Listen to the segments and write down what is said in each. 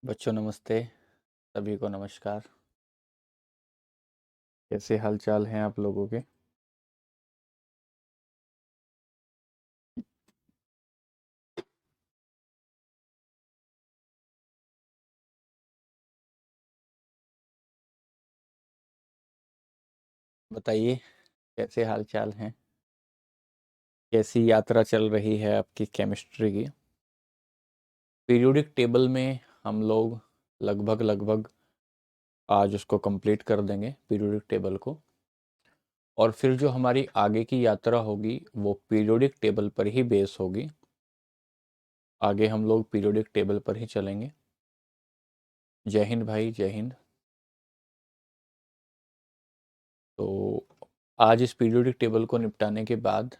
बच्चों नमस्ते। सभी को नमस्कार। कैसे हाल चाल हैं आप लोगों के? बताइए, कैसे हाल चाल हैं? कैसी यात्रा चल रही है आपकी केमिस्ट्री की? पीरियोडिक टेबल में हम लोग लगभग लगभग आज उसको कंप्लीट कर देंगे, पीरियोडिक टेबल को। और फिर जो हमारी आगे की यात्रा होगी वो पीरियोडिक टेबल पर ही बेस होगी। आगे हम लोग पीरियोडिक टेबल पर ही चलेंगे। जय हिंद भाई, जय हिंद। तो आज इस पीरियोडिक टेबल को निपटाने के बाद,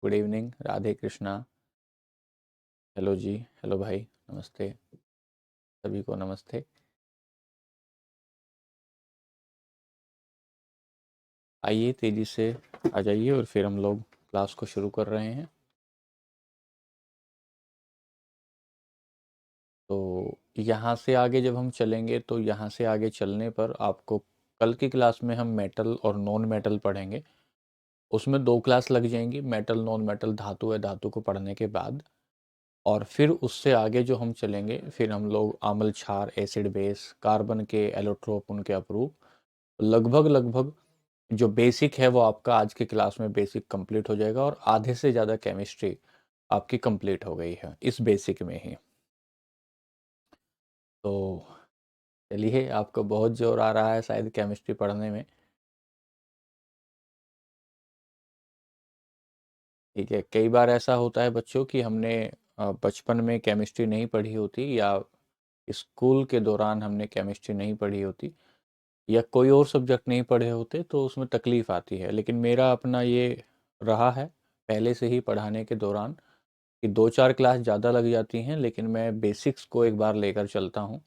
good evening, Radhe Krishna. Hello ji, hello भाई, नमस्ते। सभी को नमस्ते। आइए तेजी से आ जाइए और फिर हम लोग क्लास को शुरू कर रहे हैं। तो यहाँ से आगे जब हम चलेंगे तो यहाँ से आगे चलने पर आपको कल की क्लास में हम मेटल और नॉन मेटल पढ़ेंगे। उसमें 2 क्लास लग जाएंगी, मेटल नॉन मेटल, धातु है धातु को पढ़ने के बाद। और फिर उससे आगे जो हम चलेंगे फिर हम लोग आमल क्षार, एसिड बेस, कार्बन के एलोट्रोप, उनके अपरूप, लगभग लगभग जो बेसिक है वो आपका आज की क्लास में बेसिक कंप्लीट हो जाएगा और आधे से ज़्यादा केमिस्ट्री आपकी कंप्लीट हो गई है इस बेसिक में ही। तो चलिए, आपको बहुत जोर आ रहा है शायद केमिस्ट्री पढ़ने में। ठीक है, कई बार ऐसा होता है बच्चों कि हमने बचपन में केमिस्ट्री नहीं पढ़ी होती, या स्कूल के दौरान हमने केमिस्ट्री नहीं पढ़ी होती, या कोई और सब्जेक्ट नहीं पढ़े होते, तो उसमें तकलीफ़ आती है। लेकिन मेरा अपना ये रहा है पहले से ही पढ़ाने के दौरान कि 2-4 क्लास ज़्यादा लग जाती हैं, लेकिन मैं बेसिक्स को एक बार लेकर चलता हूँ।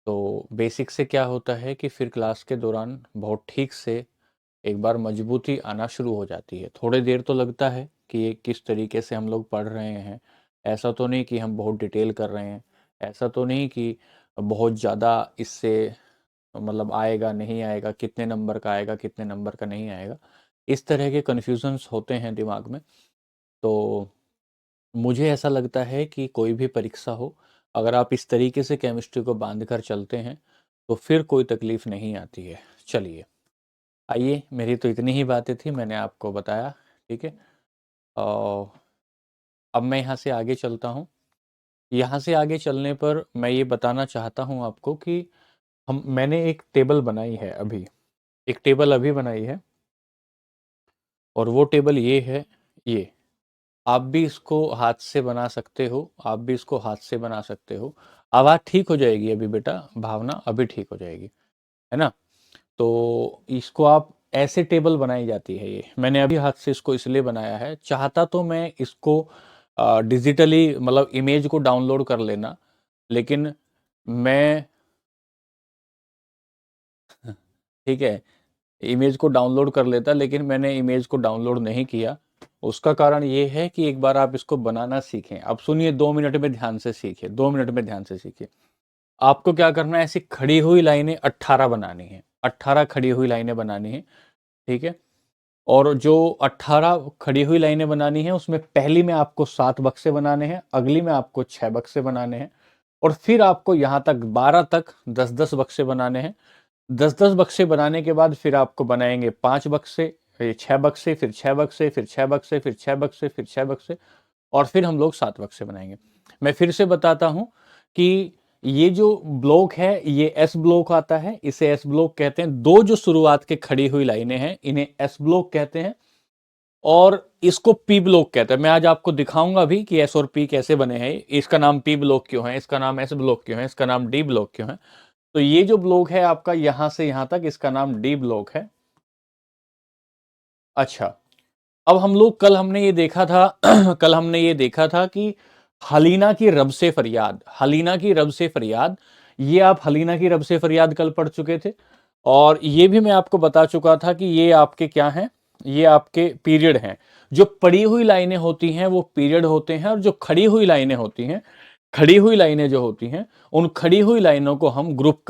तो बेसिक से क्या होता है कि फिर क्लास के दौरान बहुत ठीक से एक बार मजबूती आना शुरू हो जाती है। थोड़ी देर तो लगता है कि ये किस तरीके से हम लोग पढ़ रहे हैं। ऐसा तो नहीं कि हम बहुत डिटेल कर रहे हैं, ऐसा तो नहीं कि बहुत ज़्यादा इससे मतलब आएगा नहीं आएगा, कितने नंबर का आएगा कितने नंबर का नहीं आएगा, इस तरह के कन्फ्यूजन्स होते हैं दिमाग में। तो मुझे ऐसा लगता है कि कोई भी परीक्षा हो, अगर आप इस तरीके से केमिस्ट्री को बांध कर चलते हैं तो फिर कोई तकलीफ नहीं आती है। चलिए, आइए, मेरी तो इतनी ही बातें थी, मैंने आपको बताया। ठीक है, और अब मैं यहाँ से आगे चलता हूँ। यहाँ से आगे चलने पर मैं ये बताना चाहता हूँ आपको कि मैंने एक टेबल बनाई है अभी, एक टेबल अभी बनाई है, और वो टेबल ये है। ये आप भी इसको हाथ से बना सकते हो, आप भी इसको हाथ से बना सकते हो। आवाज़ ठीक हो जाएगी अभी बेटा, भावना अभी ठीक हो जाएगी, है ना? तो इसको आप ऐसे टेबल बनाई जाती है। ये मैंने अभी हाथ से इसको इसलिए बनाया है, चाहता तो मैं इसको डिजिटली मतलब इमेज को डाउनलोड कर लेना, लेकिन मैं ठीक है, इमेज को डाउनलोड कर लेता, लेकिन मैंने इमेज को डाउनलोड नहीं किया। उसका कारण ये है कि एक बार आप इसको बनाना सीखें। अब सुनिए, 2 मिनट में ध्यान से सीखिए, 2 मिनट में ध्यान से सीखिए। आपको क्या करना है, ऐसी खड़ी हुई लाइनें 18 बनानी है, 18 खड़ी हुई लाइनें बनानी है। ठीक है, और जो 18 खड़ी हुई लाइनें बनानी है उसमें पहली में आपको 7 बक्से बनाने हैं, अगली में आपको 6 बक्से बनाने हैं, और फिर आपको यहाँ तक 12 तक 10-10 बक्से बनाने हैं। 10-10 बक्से बनाने के बाद फिर आपको बनाएंगे 5 बक्से, फिर 6 बक्से, फिर 6 बक्से, फिर 6 बक्से, फिर 6 बक्से, फिर 6 बक्से, और फिर हम लोग 7 बक्से बनाएंगे। मैं फिर से बताता हूं कि ये जो ब्लॉक है ये एस ब्लॉक आता है, इसे एस ब्लॉक कहते हैं। दो जो शुरुआत के खड़ी हुई लाइनें हैं इन्हें एस ब्लॉक कहते हैं, और इसको पी ब्लॉक कहते हैं। मैं आज आपको दिखाऊंगा भी कि एस और पी कैसे बने हैं, इसका नाम पी ब्लॉक क्यों है, इसका नाम एस ब्लॉक क्यों है, इसका नाम डी ब्लॉक क्यों है। तो ये जो ब्लॉक है आपका यहां से यहां तक, इसका नाम डी ब्लॉक है। अच्छा, अब हम लोग कल हमने ये देखा था कल हमने ये देखा था कि हलीना की रब से फरियाद, हलीना की रब से फरियाद, ये आप हलीना की रब से फरियाद कल पढ़ चुके थे। और ये भी मैं आपको बता चुका था कि ये आपके क्या हैं, ये आपके पीरियड हैं। जो पड़ी हुई लाइनें होती हैं वो पीरियड होते हैं, और जो खड़ी हुई लाइनें होती हैं, खड़ी हुई लाइनें जो होती हैं, उन खड़ी हुई लाइनों को हम ग्रुप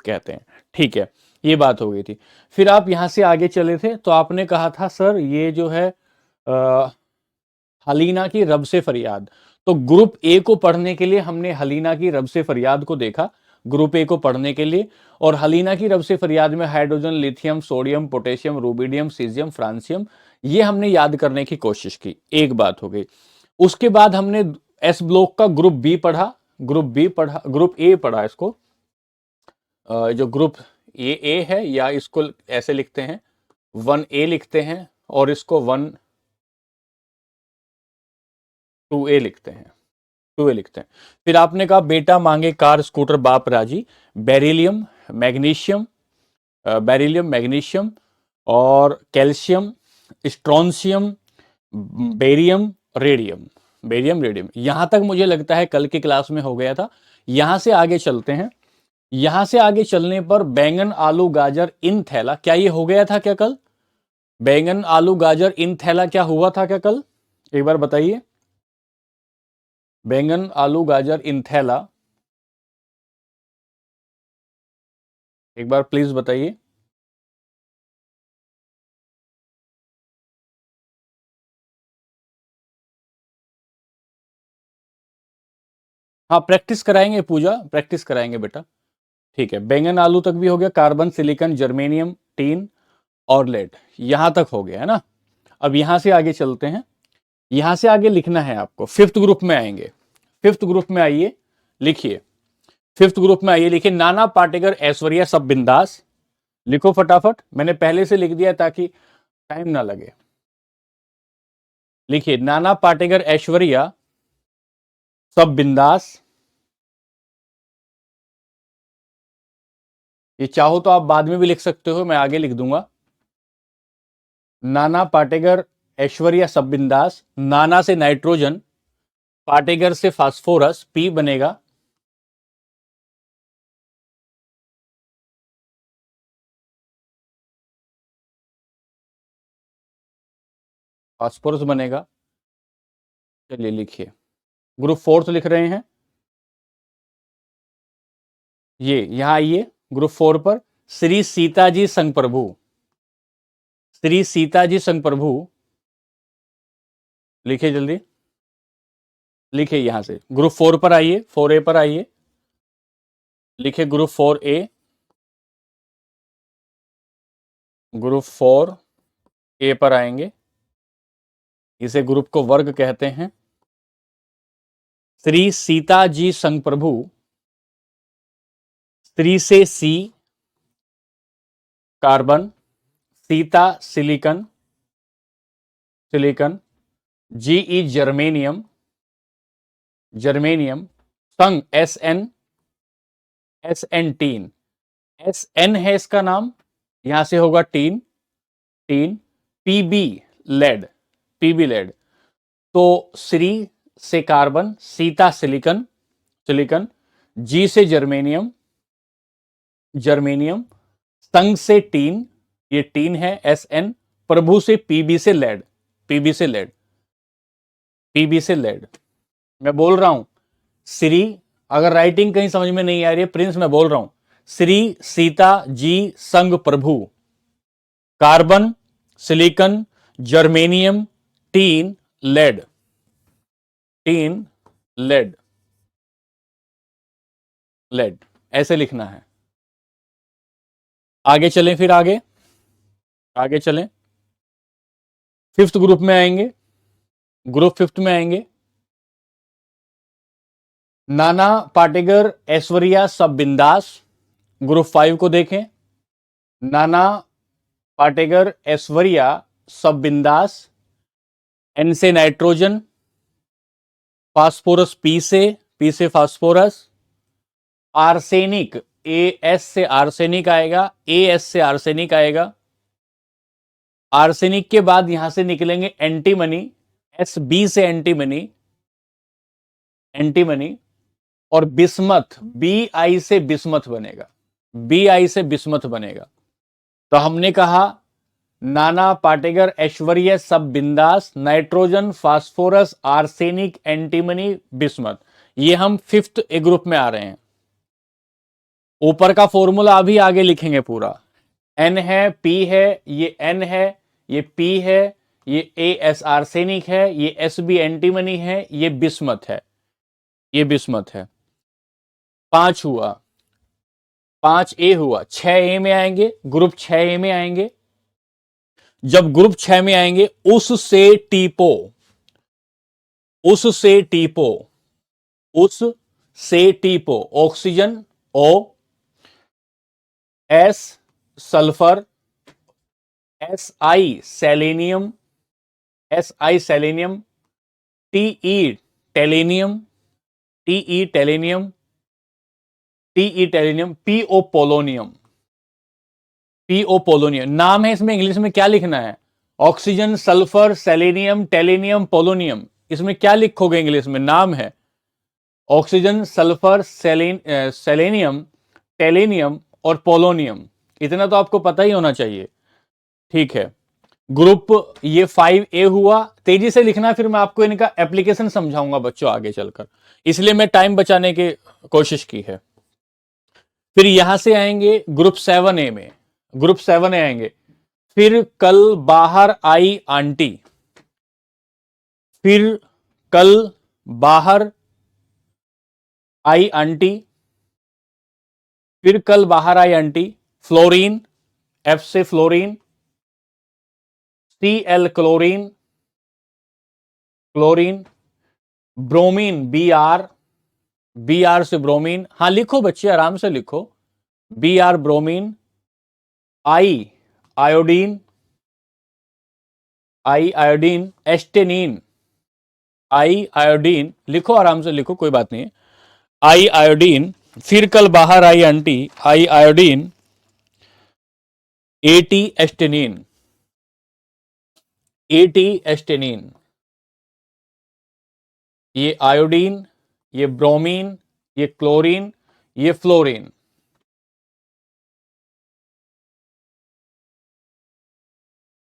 कहते हैं। ठीक है, ये बात हो गई थी। फिर आप यहां से आगे चले थे तो आपने कहा था सर ये जो है हलीना की रब से फरियाद। तो ग्रुप ए को पढ़ने के लिए हमने हलीना की रब से फरियाद को देखा, ग्रुप ए को पढ़ने के लिए। और हलीना की रब से फरियाद में hydrogen, lithium, sodium, potassium, rubidium, caesium, francium, ये हमने याद करने की कोशिश की। एक बात हो गई। उसके बाद हमने एस ब्लॉक का ग्रुप ए पढ़ा। इसको जो ग्रुप ए है, या इसको ऐसे लिखते हैं 1A लिखते हैं, और इसको 2A लिखते हैं। फिर आपने कहा बेटा मांगे कार स्कूटर बाप राजी, बेरिलियम, मैग्नीशियम और कैल्शियम, स्ट्रोंशियम, रेडियम। यहां तक मुझे लगता है कल की क्लास में हो गया था। यहां से आगे चलते हैं। यहां से आगे चलने पर बैंगन, आलू, गाजर इन थैला, क्या ये हो गया था क्या कल? बैंगन, आलू, गाजर इन थैला क्या हुआ था क्या कल? एक बार बताइए। बैंगन, आलू, गाजर इन थैला, एक बार प्लीज बताइए। हाँ, प्रैक्टिस कराएंगे पूजा, प्रैक्टिस कराएंगे बेटा। ठीक है, बैंगन आलू तक भी हो गया। कार्बन, सिलिकॉन, जर्मेनियम, टीन और लेड, यहां तक हो गया है ना। अब यहां से आगे चलते हैं। यहां से आगे लिखना है आपको, फिफ्थ ग्रुप में आएंगे। फिफ्थ ग्रुप में आइए, लिखिए। फिफ्थ ग्रुप में आइए, लिखिए नाना पाटेकर, ऐश्वर्या सब बिंदास। लिखो फटाफट, मैंने पहले से लिख दिया ताकि टाइम ना लगे। लिखिए नाना पाटेकर, ऐश्वर्या सब बिंदास। ये चाहो तो आप बाद में भी लिख सकते हो, मैं आगे लिख दूंगा। नाना पाटेकर, ऐश्वर्या सब बिंदास। नाना से नाइट्रोजन, पाटेकर से फास्फोरस, पी बनेगा। फास्फोरस बनेगा। चलिए लिखिए, ग्रुप फोर्थ लिख रहे हैं। ये यहां आइए ग्रुप 4 पर। श्री सीताजी संग प्रभु, श्री सीताजी संग प्रभु, लिखिए जल्दी। लिखिए यहां से ग्रुप 4 पर आइए, 4A पर आइए। लिखिए ग्रुप 4A, ग्रुप 4A पर आएंगे। इसे ग्रुप को वर्ग कहते हैं। श्री सीताजी संग प्रभु, श्री से C carbon, Sita silicon, GE germanium, संग एस एन टीन, SN है इसका नाम, यहां से होगा टीन, पीबी लेड, तो श्री से कार्बन, सीता सिलिकॉन, जी से जर्मेनियम, संग से टीन, ये टीन है SN, प्रभु से पीबी से लेड, मैं बोल रहा हूं श्री, अगर राइटिंग कहीं समझ में नहीं आ रही है प्रिंस, मैं बोल रहा हूं श्री सीता जी संग प्रभु, carbon, silicon, germanium, tin, lead, ऐसे लिखना है। आगे चलें, फिर आगे चलें। फिफ्थ ग्रुप में आएंगे, ग्रुप फिफ्थ में आएंगे। नाना पाटेकर, ऐश्वर्या सब बिंदास, ग्रुप 5 को देखें। नाना पाटेकर, ऐश्वर्या सब बिंदास, N से नाइट्रोजन, फास्फोरस पी से फास्फोरस, आर्सेनिक AS से आर्सेनिक आएगा, AS से आर्सेनिक आएगा। आर्सेनिक के बाद यहां से निकलेंगे एंटीमनी, SB से एंटीमनी, और बिस्मथ, BI से बिस्मथ बनेगा। तो हमने कहा नाना पाटेकर, ऐश्वर्या सब बिंदास, nitrogen, phosphorus, arsenic, antimony, bismuth, ये हम 5th ए ग्रुप में आ रहे हैं। ऊपर का फॉर्मूला अभी आगे लिखेंगे पूरा। एन है, पी है, ये एन है, ये पी है, ये ए एस आर्सेनिक है, ये एस बी एंटीमनी है, ये बिस्मथ है, ये बिस्मथ है। 5 हुआ, 5A हुआ, 6A में आएंगे, ग्रुप 6A में आएंगे। जब ग्रुप 6 में आएंगे उससे टीपो, उससे टीपो, उससे टीपो oxygen O, S sulphur, SI selenium, SI selenium, TE tellurium, TE tellurium, TE tellurium, PO polonium, PO polonium. नाम है इसमें, इंग्लिश में क्या लिखना है? Oxygen, sulphur, selenium, tellurium, polonium. इसमें क्या लिखोगे इंग्लिश में? नाम है ऑक्सीजन, सल्फर, सेलेनियम, टेलेनियम और पोलोनियम। इतना तो आपको पता ही होना चाहिए। ठीक है, ग्रुप ये 5A हुआ। तेजी से लिखना, फिर मैं आपको इनका एप्लीकेशन समझाऊंगा बच्चों आगे चलकर, इसलिए मैं टाइम बचाने की कोशिश की है। फिर यहां से आएंगे ग्रुप 7A में, ग्रुप 7A आएंगे। फिर कल बाहर आई आंटी, फिर कल बाहर आई आंटी, फिर कल बाहर आई आंटी। फ्लोरीन, F से fluorine, Cl chlorine, chlorine. Bromine, Br से ब्रोमीन। हाँ लिखो बच्चे, आराम से लिखो। Br bromine. I iodine, I iodine. Astatine, I iodine. लिखो आराम से लिखो, कोई बात नहीं है। I iodine. फिर कल बाहर आई aunty, I iodine. AT astatine, AT astatine. ये आयोडीन, ये ब्रोमीन, ये क्लोरीन, ये फ्लोरीन।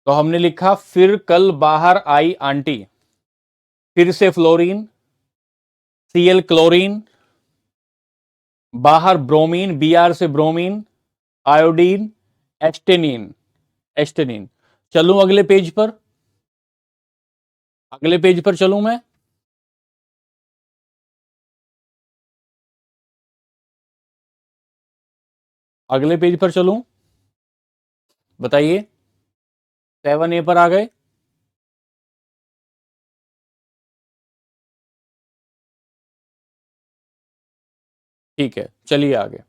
तो हमने लिखा फिर कल बाहर आई आंटी, फिर से फ्लोरीन, Cl क्लोरीन, बाहर ब्रोमीन, Br से ब्रोमीन, आयोडीन, एस्टेनिन, एस्टेनिन। चलूं अगले पेज पर, अगले पेज पर चलूं मैं। अगले पेज पर चलूं, बताइए। 7A पर आ गए। ठीक है, चलिए आगे।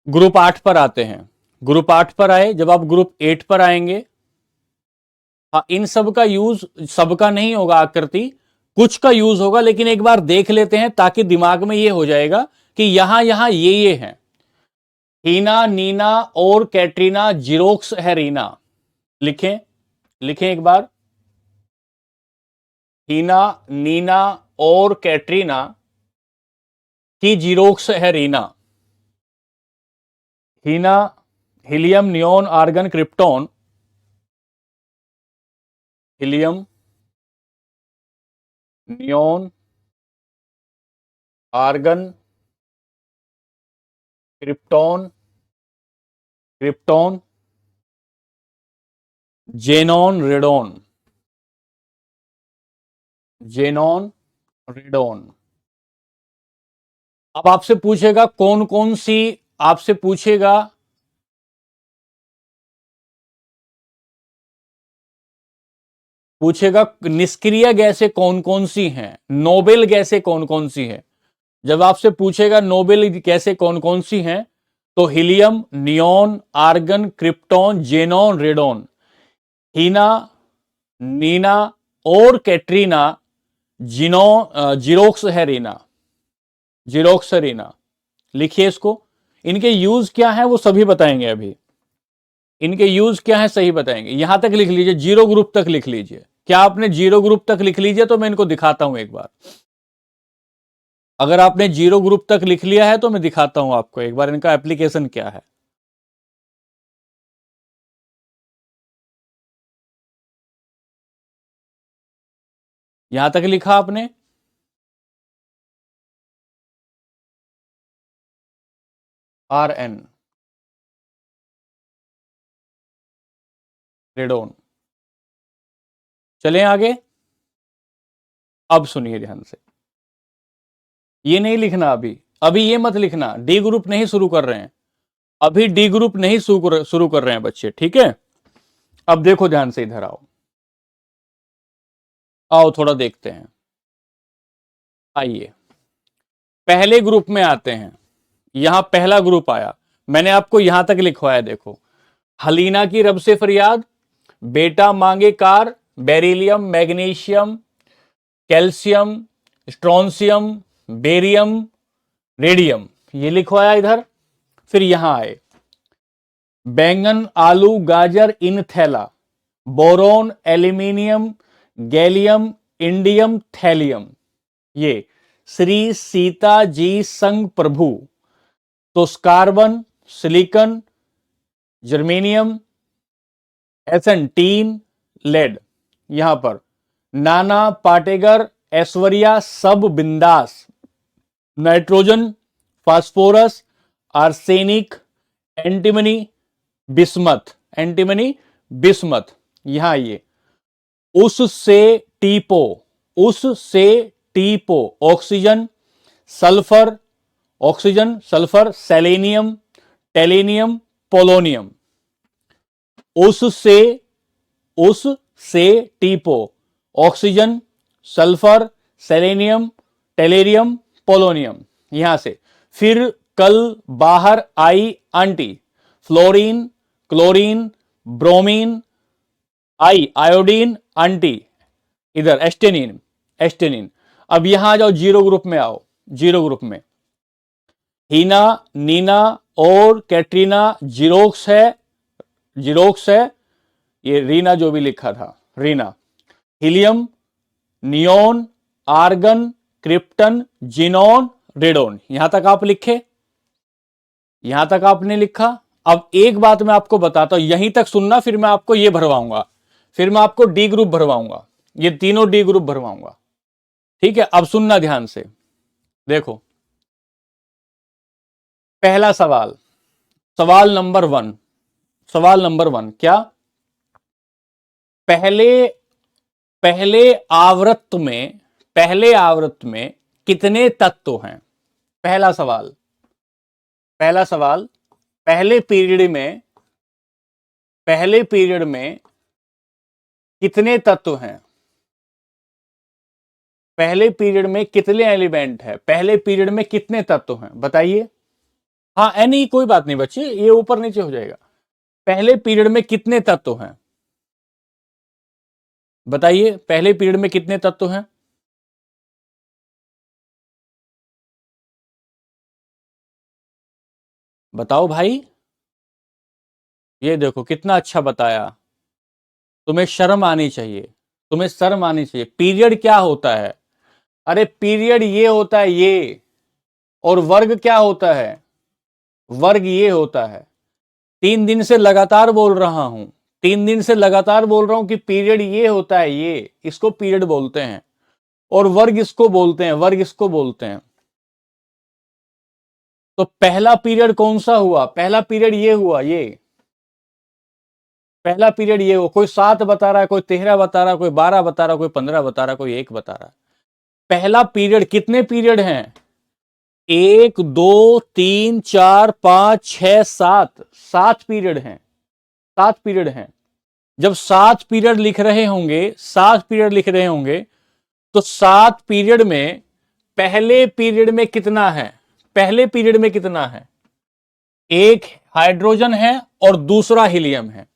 ग्रुप 8 पर आते हैं। ग्रुप 8 पर आए, जब आप ग्रुप 8 पर आएंगे, हाँ इन सब का यूज सबका नहीं होगा आकृति, कुछ का यूज होगा, लेकिन एक बार देख लेते हैं ताकि दिमाग में ये हो जाएगा कि यहां यहां ये हैं। हीना, नीना और कैटरीना जिरोक्स है रीना। लिखें, लिखें एक बार। हीना, नीना और कैटरीना की जीरोक्स है Reena. Heena, helium, neon, argon, krypton. Helium, neon, argon, krypton, krypton, xenon, radon, xenon, radon. अब आपसे पूछेगा कौन कौन सी, आपसे पूछेगा पूछेगा निष्क्रिय गैसें कौन कौन सी हैं, नोबेल गैसें कौन कौन सी हैं। जब आपसे पूछेगा नोबेल गैसें कौन कौन सी हैं, तो helium, neon, argon, krypton, xenon, radon. Heena, Neena और कैटरीना जीरोक्स है रीना, जीरोक्स है रीना। लिखिए इसको। इनके यूज क्या है वो सभी बताएंगे अभी, इनके यूज क्या है सही बताएंगे। यहां तक लिख लीजिए, जीरो ग्रुप तक लिख लीजिए। क्या आपने जीरो ग्रुप तक लिख लीजिए? तो मैं इनको दिखाता हूं एक बार। अगर आपने जीरो ग्रुप तक लिख लिया है तो मैं दिखाता हूं आपको एक बार इनका एप्लीकेशन क्या है। यहां तक लिखा आपने? RN, radon. चलें आगे। अब सुनिए ध्यान से, ये नहीं लिखना अभी, अभी ये मत लिखना, डी ग्रुप नहीं शुरू कर रहे हैं, अभी डी ग्रुप नहीं शुरू कर रहे हैं बच्चे, ठीक है। अब देखो ध्यान से, इधर आओ, आओ थोड़ा देखते हैं। आइए पहले ग्रुप में आते हैं। यहां पहला ग्रुप आया, मैंने आपको यहां तक लिखवाया, देखो। हलीना की रब से फरियाद, बेटा मांगे car, beryllium, magnesium, calcium, strontium, barium, radium, ये लिखवाया इधर। फिर यहां आए, बैंगन, आलू, गाजर इन थैला, boron, aluminium, gallium, indium, thallium, ये श्री सीता जी संग प्रभु, तो कार्बन, सिलिकॉन, जर्मेनियम, एसन, टीन, लेड। यहां पर नाना पाटेगर, ऐश्वर्या, सब बिंदास, nitrogen, phosphorus, arsenic, antimony, bismuth, antimony, bismuth. यहां ये उससे टीपो, उससे टीपो, oxygen, sulphur, oxygen, sulphur, selenium, tellurium, polonium. उससे, उससे टीपो, oxygen, sulphur, selenium, tellurium, polonium. यहां से फिर कल बाहर आई aunty, fluorine, chlorine, bromine, I iodine, aunty, इधर एस्टेनिन, एस्टेनिन। अब यहां आ जाओ, जीरो ग्रुप में आओ, जीरो ग्रुप में हीना, नीना और कैटरीना, जीरोक्स है, जीरोक्स है, ये रीना जो भी लिखा था, Reena. Helium, neon, argon, krypton, xenon, radon. यहां तक आप लिखे, यहां तक आपने लिखा। अब एक बात मैं आपको बताता हूं, यहीं तक सुनना, फिर मैं आपको ये भरवाऊंगा, फिर मैं आपको डी ग्रुप भरवाऊंगा, ये तीनों डी ग्रुप भरवाऊंगा, ठीक है। अब सुनना ध्यान से, देखो पहला सवाल, सवाल नंबर 1, सवाल नंबर 1 क्या, पहले पहले आवृत्त में, पहले आवृत्त में कितने तत्व हैं? पहला सवाल, पहला सवाल, पहले पीरियड में, पहले पीरियड में कितने तत्व हैं? पहले पीरियड में कितने एलिमेंट है? पहले पीरियड में कितने तत्व हैं बताइए। हाँ एनी, कोई बात नहीं बच्चे, ये ऊपर नीचे हो जाएगा। पहले पीरियड में कितने तत्व हैं बताइए, पहले पीरियड में कितने तत्व हैं? बताओ भाई। ये देखो कितना अच्छा बताया, तुम्हें शर्म आनी चाहिए, तुम्हें शर्म आनी चाहिए। पीरियड क्या होता है? अरे पीरियड ये होता है ये, और वर्ग क्या होता है? वर्ग ये होता है। 3 दिन से लगातार बोल रहा हूं, 3 दिन से लगातार बोल रहा हूं कि पीरियड ये होता है, ये, इसको पीरियड बोलते हैं, और वर्ग इसको बोलते हैं, वर्ग इसको बोलते हैं। तो पहला पीरियड कौन सा हुआ? पहला पीरियड ये हुआ, ये पहला पीरियड ये हुआ। कोई 7 बता रहा है, कोई 13 बता रहा है, कोई 12 बता रहा है, कोई 15 बता रहा है, कोई 1 बता रहा है। पहला पीरियड, कितने पीरियड हैं? 1 2 3 4 5 6 7, 7 पीरियड हैं, 7 पीरियड हैं। जब 7 पीरियड लिख रहे होंगे, 7 पीरियड लिख रहे होंगे, तो 7 पीरियड में पहले पीरियड में कितना है? पहले पीरियड में कितना है? एक हाइड्रोजन है और दूसरा हीलियम है,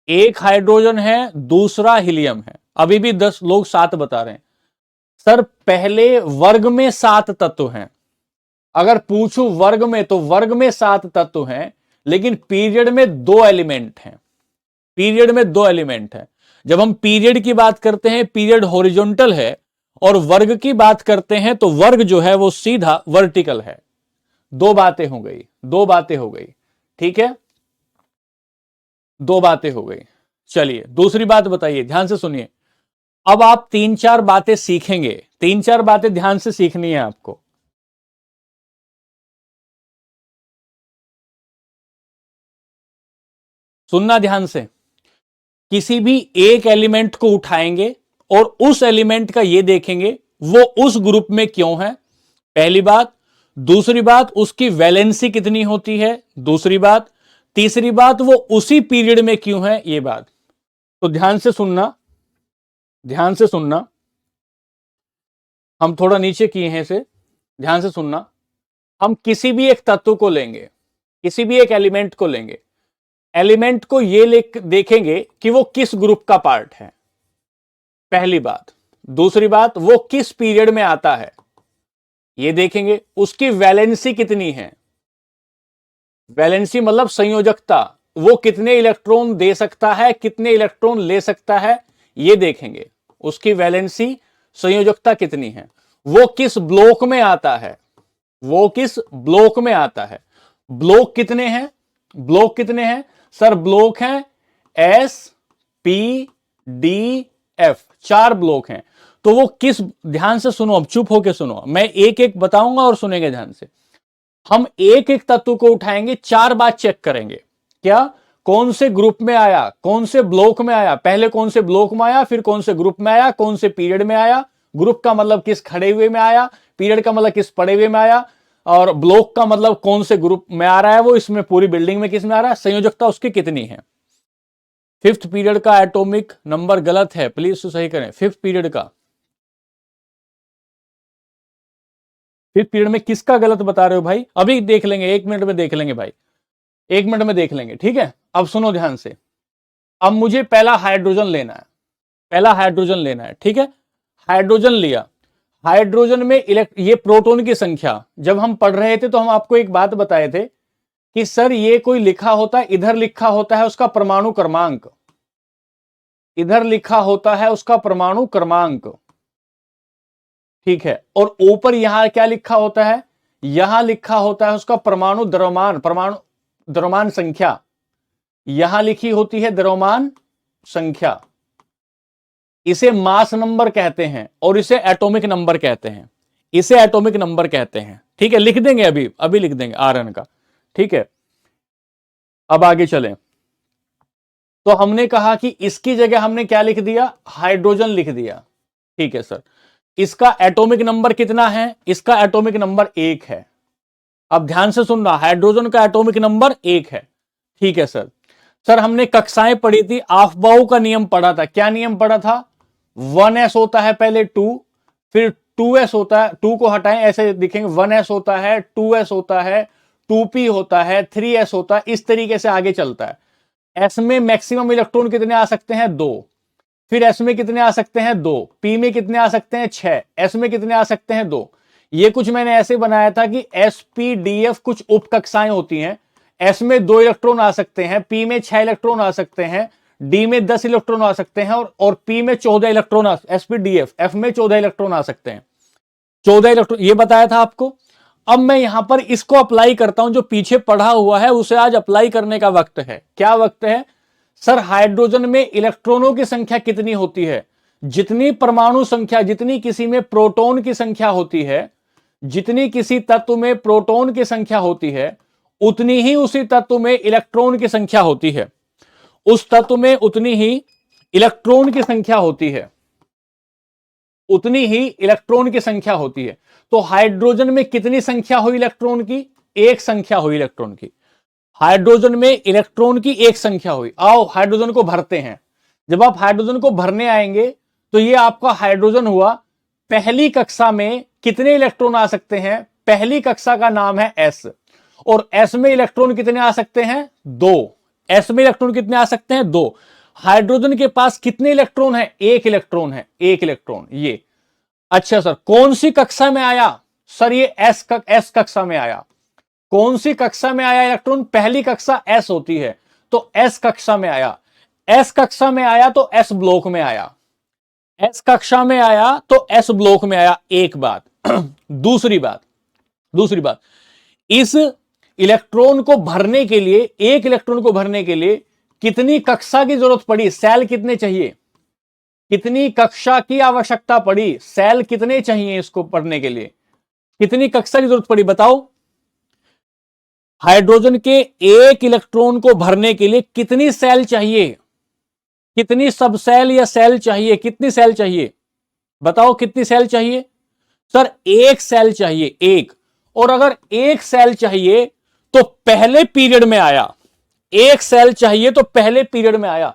एक हाइड्रोजन है, दूसरा हीलियम है। अभी भी 10 लोग 7 बता रहे हैं। सर पहले वर्ग में 7 तत्व हैं। अगर पूछूं वर्ग में, तो वर्ग में 7 तत्व हैं, लेकिन पीरियड में 2 एलिमेंट हैं, पीरियड में 2 एलिमेंट है। जब हम पीरियड की बात करते हैं, पीरियड हॉरिजॉन्टल है, और वर्ग की बात करते हैं तो वर्ग जो है वो सीधा वर्टिकल है। 2 बातें हो गई, 2 बातें हो गई, ठीक है, 2 बातें हो गई। चलिए दूसरी बात बताइए, ध्यान से सुनिए। अब आप 3-4 बातें सीखेंगे, 3-4 बातें ध्यान से सीखनी है आपको। सुनना ध्यान से, किसी भी एक एलिमेंट को उठाएंगे और उस एलिमेंट का ये देखेंगे वो उस ग्रुप में क्यों है, पहली बात। दूसरी बात, उसकी वैलेंसी कितनी होती है, दूसरी बात। तीसरी बात, वो उसी पीरियड में क्यों है, ये बात। तो ध्यान से सुनना, ध्यान से सुनना, हम थोड़ा नीचे किए हैं इसे, ध्यान से सुनना। हम किसी भी एक तत्व को लेंगे, किसी भी एक एलिमेंट को लेंगे, एलिमेंट को ये देखेंगे कि वो किस ग्रुप का पार्ट है, पहली बात। दूसरी बात, वो किस पीरियड में आता है, ये देखेंगे। उसकी वैलेंसी कितनी है, वैलेंसी मतलब संयोजकता, वो कितने इलेक्ट्रॉन दे सकता है, कितने इलेक्ट्रॉन ले सकता है, ये देखेंगे। उसकी वैलेंसी, संयोजकता कितनी है, वो किस ब्लॉक में आता है, वो किस ब्लॉक में आता है। ब्लॉक कितने हैं, ब्लॉक कितने हैं सर, ब्लॉक हैं S P D F, 4 block हैं। तो वो किस, ध्यान से सुनो, अब चुप होके सुनो, मैं एक एक बताऊंगा और सुनेंगे ध्यान से। हम एक एक तत्व को उठाएंगे, 4 बात चेक करेंगे। क्या, कौन से ग्रुप में आया, कौन से ब्लॉक में आया, पहले कौन से ब्लॉक में आया, फिर कौन से ग्रुप में आया, कौन से पीरियड में आया, ग्रुप का मतलब किस खड़े हुए में आया, पीरियड का मतलब किस पड़े हुए में आया, और ब्लॉक का मतलब कौन से ग्रुप में आ रहा है, वो इसमें पूरी बिल्डिंग में किस में आ रहा है, संयोजकता उसकी कितनी है। 5th पीरियड का एटॉमिक नंबर गलत है, प्लीज तो सही करें। 5th पीरियड का, 5th पीरियड में किसका गलत बता रहे हो भाई, अभी देख लेंगे, 1 मिनट में देख लेंगे भाई, 1 मिनट में देख लेंगे, ठीक है। अब सुनो ध्यान से, अब मुझे पहला हाइड्रोजन लेना है, पहला हाइड्रोजन लेना है, ठीक है। हाइड्रोजन लिया, हाइड्रोजन में ये प्रोटॉन की संख्या, जब हम पढ़ रहे थे तो हम आपको एक बात बताए थे कि सर ये कोई लिखा होता है, इधर लिखा होता है उसका परमाणु क्रमांक, इधर लिखा होता है उसका परमाणु क्रमांक, ठीक है। और ऊपर यहां क्या लिखा होता है, यहां लिखा होता है उसका परमाणु द्रव्यमान, परमाणु द्रव्यमान संख्या, यहां लिखी होती है द्रव्यमान संख्या। इसे मास नंबर कहते हैं और इसे एटॉमिक नंबर कहते हैं, इसे एटॉमिक नंबर कहते हैं, ठीक है। लिख देंगे, अभी अभी लिख देंगे आरएन का, ठीक है। अब आगे चलें, तो हमने कहा कि इसकी जगह हमने क्या लिख दिया, हाइड्रोजन लिख दिया, ठीक है सर। इसका एटॉमिक नंबर कितना है, इसका एटॉमिक नंबर 1 है। अब ध्यान से सुनना, हाइड्रोजन का एटॉमिक नंबर 1 है, ठीक है सर। सर हमने कक्षाएं पढ़ी थी, ऑफबाउ का नियम पढ़ा था, क्या नियम पढ़ा था, 1s होता है पहले 2, फिर 2s होता है, 2 को हटाएं ऐसे दिखेंगे, 1s होता है, 2s होता है, 2p होता है, 3s होता है, इस तरीके से आगे चलता है। s में मैक्सिमम इलेक्ट्रॉन कितने आ सकते हैं, 2, फिर s में कितने आ सकते हैं, 2, p में कितने आ सकते हैं, 6, s में कितने आ सकते हैं, 2। ये कुछ मैंने ऐसे बनाया था कि sp-df कुछ उप कक्षाएं होती हैं, s में 2 इलेक्ट्रॉन आ सकते हैं, p में 6 इलेक्ट्रॉन आ सकते हैं, d में 10 इलेक्ट्रॉन आ सकते हैं, और p में 14 इलेक्ट्रॉन, sp-df f में 14 इलेक्ट्रॉन आ सकते हैं, 14 इलेक्ट्रॉन, ये बताया था आपको। अब मैं यहां पर इसको अप्लाई करता हूं, जो पीछे पढ़ा हुआ है उसे आज अप्लाई करने का वक्त है। क्या वक्त है सर, हाइड्रोजन में इलेक्ट्रॉनों की संख्या कितनी होती है, जितनी परमाणु संख्या, जितनी किसी में प्रोटॉन की संख्या होती है, जितनी किसी तत्व में प्रोटॉन की संख्या होती है, उतनी ही उसी तत्व में इलेक्ट्रॉन की संख्या होती है, उस तत्व में उतनी ही इलेक्ट्रॉन की संख्या होती है, उतनी ही इलेक्ट्रॉन की संख्या होती है। तो हाइड्रोजन में कितनी संख्या हुई इलेक्ट्रॉन की, 1 संख्या हुई इलेक्ट्रॉन की, हाइड्रोजन में इलेक्ट्रॉन की 1 संख्या हुई। आओ हाइड्रोजन को भरते हैं। जब आप हाइड्रोजन को भरने आएंगे तो ये आपका हाइड्रोजन हुआ। पहली कक्षा में कितने इलेक्ट्रॉन आ सकते हैं, पहली कक्षा का नाम है एस, और एस में इलेक्ट्रॉन कितने आ सकते हैं, 2, एस में इलेक्ट्रॉन कितने आ सकते हैं, 2। हाइड्रोजन के पास कितने इलेक्ट्रॉन है, 1 इलेक्ट्रॉन है, 1 इलेक्ट्रॉन ये। अच्छा सर, कौन सी कक्षा में आया, सर ये एस कक्षा में आया। कौन सी कक्षा में आया इलेक्ट्रॉन, पहली कक्षा एस होती है, तो एस कक्षा में आया। एस कक्षा में आया तो एस ब्लॉक में आया, एस कक्षा में आया तो एस ब्लॉक में आया, एक बात। दूसरी बात, इस इलेक्ट्रॉन को भरने के लिए, एक इलेक्ट्रॉन को भरने के लिए कितनी कक्षा की जरूरत पड़ी, सेल कितने चाहिए, कितनी कक्षा की आवश्यकता पड़ी, सेल कितने चाहिए इसको पढ़ने के लिए, कितनी कक्षा की जरूरत पड़ी बताओ। हाइड्रोजन के एक इलेक्ट्रॉन को भरने के लिए कितनी सेल चाहिए, कितनी सब सेल या सेल चाहिए, कितनी सेल चाहिए बताओ, कितनी सेल चाहिए सर? एक सेल चाहिए, एक। और अगर एक सेल चाहिए तो पहले पीरियड में आया, एक सेल चाहिए तो पहले पीरियड में आया।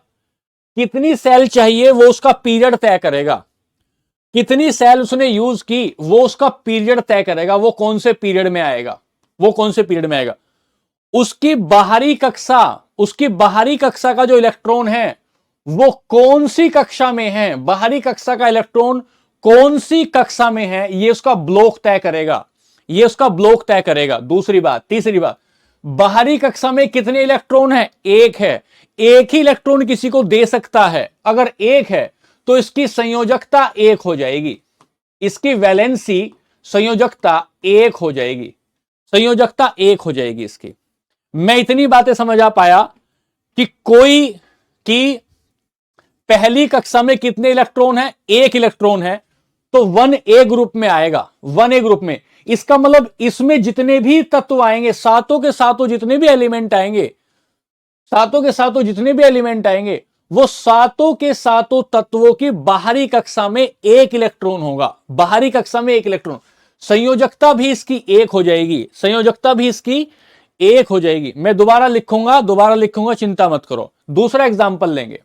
कितनी सेल चाहिए वो उसका पीरियड तय करेगा, कितनी सेल उसने यूज की वो उसका पीरियड तय करेगा, वो कौन से पीरियड में आएगा, वो कौन से पीरियड में आएगा। उसकी बाहरी कक्षा, उसकी बाहरी कक्षा का जो इलेक्ट्रॉन है वो कौन सी कक्षा में है, बाहरी कक्षा का इलेक्ट्रॉन कौन सी कक्षा में है, ये उसका ब्लॉक तय करेगा, ये उसका ब्लॉक तय करेगा। दूसरी बात, तीसरी बात, बाहरी कक्षा में कितने इलेक्ट्रॉन है? एक है। एक ही इलेक्ट्रॉन किसी को दे सकता है, अगर एक है तो इसकी संयोजकता एक हो जाएगी, इसकी वैलेंसी संयोजकता एक हो जाएगी, संयोजकता एक हो जाएगी इसकी। मैं इतनी बातें समझ आ पाया कि कोई की पहली कक्षा में कितने इलेक्ट्रॉन है? एक इलेक्ट्रॉन है, तो 1A ग्रुप में आएगा, 1A ग्रुप में। इसका मतलब इसमें जितने भी तत्व आएंगे, सातों के सातों जितने भी एलिमेंट आएंगे, सातों के सातों जितने भी एलिमेंट आएंगे, वो सातों के सातों तत्वों की बाहरी कक्षा में एक इलेक्ट्रॉन होगा, बाहरी कक्षा में एक इलेक्ट्रॉन। संयोजकता भी इसकी एक हो जाएगी, संयोजकता भी इसकी एक हो जाएगी। मैं दोबारा लिखूंगा, चिंता मत करो। दूसरा एग्जाम्पल लेंगे,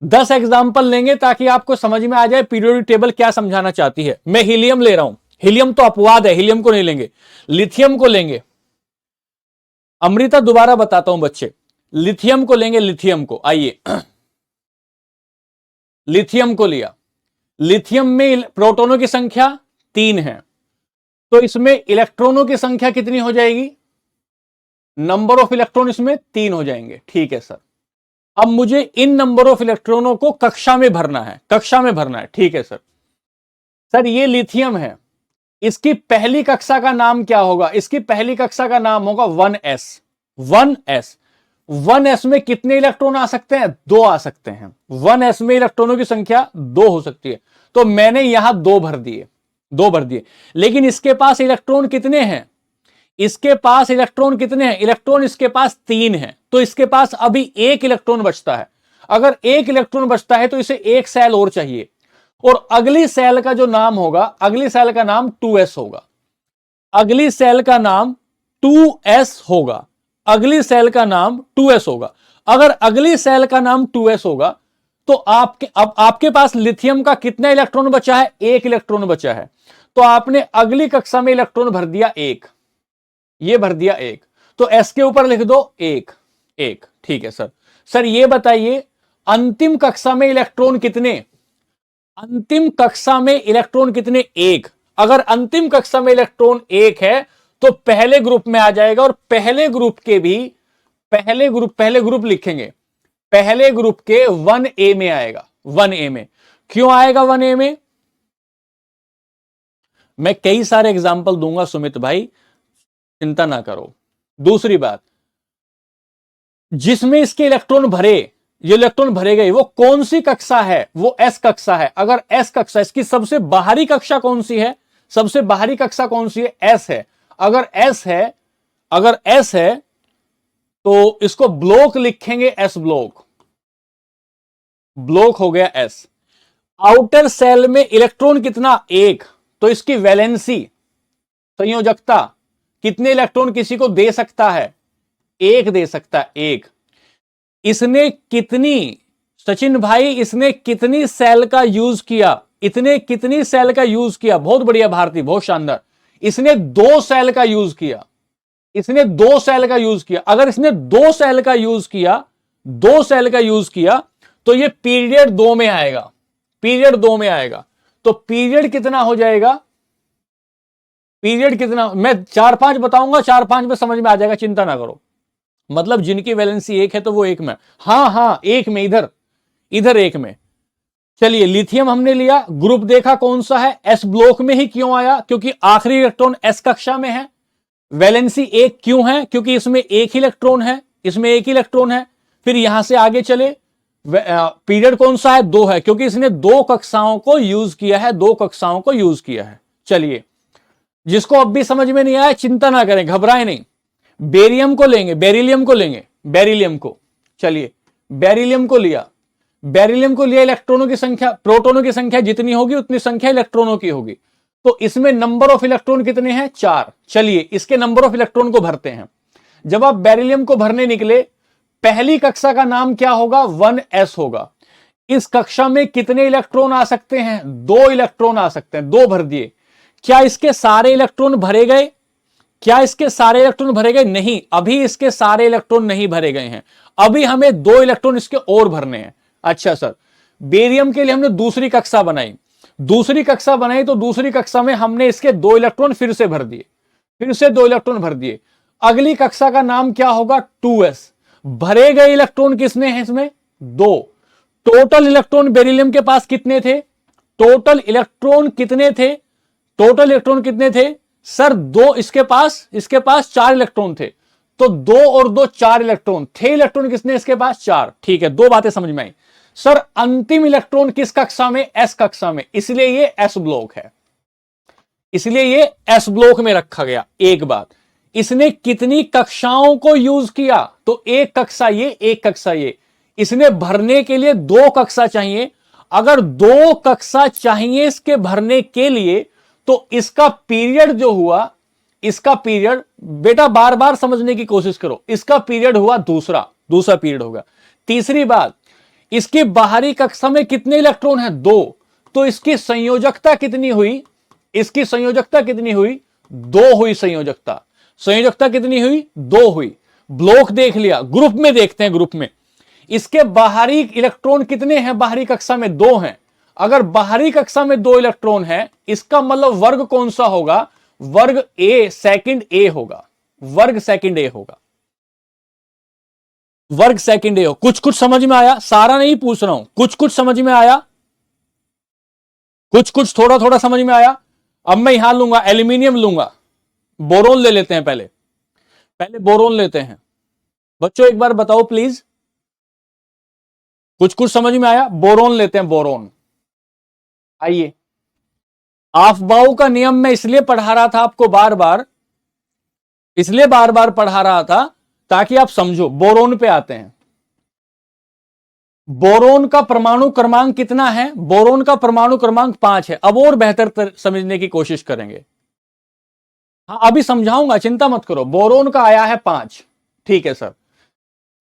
10 एग्जाम्पल लेंगे ताकि आपको समझ में आ जाए पीरियोडिक टेबल क्या समझाना चाहती है। मैं हीलियम ले रहा हूं, हीलियम तो अपवाद है, हीलियम को नहीं लेंगे, लिथियम को लेंगे। अमृता दोबारा बताता हूं बच्चे, लिथियम को लेंगे, लिथियम को। आइए, लिथियम को लिया, लिथियम में प्रोटॉनों की संख्या 3 है, तो इसमें इलेक्ट्रॉनों की संख्या कितनी हो जाएगी? नंबर ऑफ इलेक्ट्रॉन इसमें 3 हो जाएंगे। ठीक है सर, अब मुझे इन नंबर ऑफ इलेक्ट्रॉनों को कक्षा में भरना है, कक्षा में भरना है। ठीक है सर। सर ये लिथियम है, इसकी पहली कक्षा का नाम क्या होगा? इसकी पहली कक्षा का नाम होगा 1s। 1s, 1s में कितने इलेक्ट्रॉन आ सकते हैं? 2 आ सकते हैं। 1s में इलेक्ट्रॉनों की संख्या 2 हो सकती है, तो मैंने यहां 2 भर दिए, 2 भर दिए। लेकिन इसके पास इलेक्ट्रॉन कितने हैं? इसके पास इलेक्ट्रॉन कितने हैं? इलेक्ट्रॉन इसके पास 3 है, तो इसके पास अभी 1 इलेक्ट्रॉन बचता है। अगर 1 इलेक्ट्रॉन बचता है तो इसे एक सेल और चाहिए, और अगली सेल का जो नाम होगा, अगली सेल का नाम 2s होगा, अगली सेल का नाम 2s होगा, अगली सेल का नाम 2s होगा। अगर अगली सेल का नाम 2s होगा तो आपके पास लिथियम का कितना इलेक्ट्रॉन बचा है? 1 इलेक्ट्रॉन बचा है, तो आपने अगली कक्षा में इलेक्ट्रॉन भर दिया 1, ये भर दिया 1, तो s के ऊपर लिख दो 1, 1। ठीक है सर। सर ये बताइए अंतिम कक्षा में इलेक्ट्रॉन कितने? अंतिम कक्षा में इलेक्ट्रॉन कितने? 1। अगर अंतिम कक्षा में इलेक्ट्रॉन 1 है तो पहले ग्रुप में आ जाएगा, और पहले ग्रुप के भी पहले ग्रुप लिखेंगे, पहले ग्रुप के 1A में आएगा, 1A में। क्यों आएगा 1A में? मैं कई सारे एग्जाम्पल दूंगा सुमित भाई, चिंता ना करो। दूसरी बात, जिसमें इसके इलेक्ट्रॉन भरे, ये इलेक्ट्रॉन भरे गए, वो कौन सी कक्षा है? वो s कक्षा है। अगर s कक्षा, इसकी सबसे बाहरी कक्षा कौन सी है? सबसे बाहरी कक्षा कौन सी है? s है। अगर s है, अगर s है तो इसको ब्लॉक लिखेंगे, s ब्लॉक, ब्लॉक हो गया s। आउटर सेल में इलेक्ट्रॉन कितना? 1, तो इसकी वैलेंसी संयोजकता कितने इलेक्ट्रॉन किसी को दे सकता है? 1 दे सकता है, 1। इसने कितनी, सचिन भाई इसने कितनी सेल का यूज किया? इतने कितनी सेल का यूज किया? बहुत बढ़िया भारती, बहुत शानदार। इसने 2 सेल का यूज किया, इसने 2 सेल का यूज किया। अगर इसने 2 सेल का यूज किया, 2 सेल का यूज किया, तो ये पीरियड 2 में आएगा, पीरियड 2 में आएगा। तो पीरियड कितना हो जाएगा? पीरियड कितना, मैं 4-5 बताऊंगा, 4-5 में समझ में आ जाएगा, चिंता ना करो। मतलब जिनकी वैलेंसी 1 है तो वो 1 में, हाँ 1 में, इधर 1 में। चलिए लिथियम हमने लिया, ग्रुप देखा कौन सा है, s ब्लॉक में ही क्यों आया? क्योंकि आखिरी इलेक्ट्रॉन s कक्षा में है। वैलेंसी 1 क्यों है? क्योंकि इसमें 1 इलेक्ट्रॉन है, इसमें 1 इलेक्ट्रॉन है। फिर यहां से आगे चले, पीरियड कौन सा है? 2 है, क्योंकि इसने 2 कक्षाओं को यूज किया है, 2 कक्षाओं को यूज किया है। चलिए, जिसको अब भी समझ में नहीं आया चिंता ना करें, घबराएं नहीं। बेरियम को लेंगे, बेरिलियम को लेंगे, बेरिलियम को, चलिए बेरिलियम को लिया, बेरिलियम को लिया, इलेक्ट्रॉनों की संख्या, प्रोटॉनों की संख्या जितनी होगी उतनी संख्या इलेक्ट्रॉनों की होगी। तो इसमें नंबर ऑफ इलेक्ट्रॉन कितने हैं? 4। चलिए इसके नंबर ऑफ इलेक्ट्रॉन को भरते हैं। जब आप बेरिलियम को भरने निकले, पहली कक्षा का नाम क्या होगा? 1s होगा। इस कक्षा में कितने इलेक्ट्रॉन आ सकते हैं? 2 इलेक्ट्रॉन आ सकते हैं, 2 भर दिए। क्या इसके सारे इलेक्ट्रॉन भरे गए? क्या इसके सारे इलेक्ट्रॉन भरे गए? नहीं, अभी इसके सारे इलेक्ट्रॉन नहीं भरे गए हैं, अभी हमें 2 इलेक्ट्रॉन इसके और भरने हैं। अच्छा सर, बेरियम के लिए हमने दूसरी कक्षा बनाई, दूसरी कक्षा बनाई तो दूसरी कक्षा में हमने इसके 2 इलेक्ट्रॉन फिर से भर दिए, फिर से 2 इलेक्ट्रॉन भर दिए। अगली कक्षा का नाम क्या होगा? 2s। भरे गए इलेक्ट्रॉन किसने हैं इसमें? 2। टोटल इलेक्ट्रॉन बेरिलियम के पास कितने थे? टोटल इलेक्ट्रॉन कितने थे? टोटल इलेक्ट्रॉन कितने थे सर? 2। इसके पास 4 इलेक्ट्रॉन थे, तो 2 और 2 4 इलेक्ट्रॉन थे। इलेक्ट्रॉन किसने इसके पास? 4। ठीक है, 2 बातें समझ में आई। सर अंतिम इलेक्ट्रॉन किस कक्षा में? s कक्षा में, इसलिए ये s ब्लॉक है, इसलिए ये s ब्लॉक में रखा गया। एक बात, इसने कितनी कक्षाओं को यूज किया? तो एक कक्षा ये, एक कक्षा ये। इसने भरने के लिए 2 कक्षा चाहिए। अगर 2 कक्षा चाहिए इसके भरने के लिए, तो इसका पीरियड जो हुआ, इसका पीरियड बेटा बार बार समझने की कोशिश करो, इसका पीरियड हुआ दूसरा पीरियड होगा। तीसरी बात, इसकी बाहरी कक्षा में कितने इलेक्ट्रॉन हैं? 2। तो इसकी संयोजकता कितनी हुई? इसकी संयोजकता कितनी हुई? 2 हुई संयोजकता। संयोजकता कितनी हुई? 2 हुई। ब्लॉक देख लिया, ग्रुप में देखते हैं, ग्रुप में इसके बाहरी इलेक्ट्रॉन कितने हैं? बाहरी कक्षा में 2 हैं। अगर बाहरी कक्षा में 2 इलेक्ट्रॉन है, इसका मतलब वर्ग कौन सा होगा? वर्ग ए, सेकंड ए होगा, वर्ग सेकंड ए होगा, वर्ग सेकंड ए हो। कुछ कुछ समझ में आया? सारा नहीं पूछ रहा हूं, कुछ कुछ समझ में आया, कुछ कुछ थोड़ा थोड़ा समझ में आया। अब मैं यहां लूंगा, एल्यूमिनियम लूंगा, बोरोन ले लेते हैं, पहले बोरोन लेते हैं। बच्चों एक बार बताओ प्लीज, कुछ कुछ समझ में आया? बोरोन लेते हैं, बोरोन। आइए, आफबाउ का नियम मैं इसलिए पढ़ा रहा था आपको बार बार, इसलिए बार बार पढ़ा रहा था ताकि आप समझो। बोरोन पे आते हैं। बोरोन का परमाणु क्रमांक कितना है? बोरोन का परमाणु क्रमांक 5 है। अब और बेहतर समझने की कोशिश करेंगे। हाँ अभी समझाऊंगा, चिंता मत करो। बोरोन का आया है 5, ठीक है सर।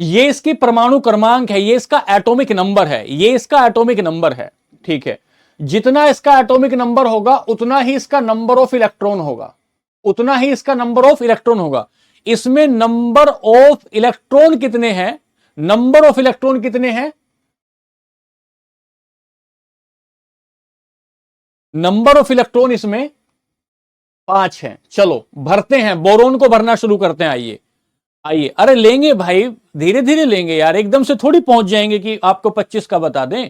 ये इसकी परमाणु क्रमांक है, ये इसका एटॉमिक नंबर है, ये इसका एटॉमिक नंबर है, ठीक है। जितना इसका एटॉमिक नंबर होगा उतना ही इसका नंबर ऑफ इलेक्ट्रॉन होगा, उतना ही इसका नंबर ऑफ इलेक्ट्रॉन होगा। इसमें नंबर ऑफ इलेक्ट्रॉन कितने हैं? नंबर ऑफ इलेक्ट्रॉन कितने हैं? नंबर ऑफ इलेक्ट्रॉन इसमें 5 हैं। चलो भरते हैं, बोरोन को भरना शुरू करते हैं। आइए आइए, अरे लेंगे भाई, धीरे धीरे लेंगे यार, एकदम से थोड़ी पहुंच जाएंगे कि आपको 25 का बता दें।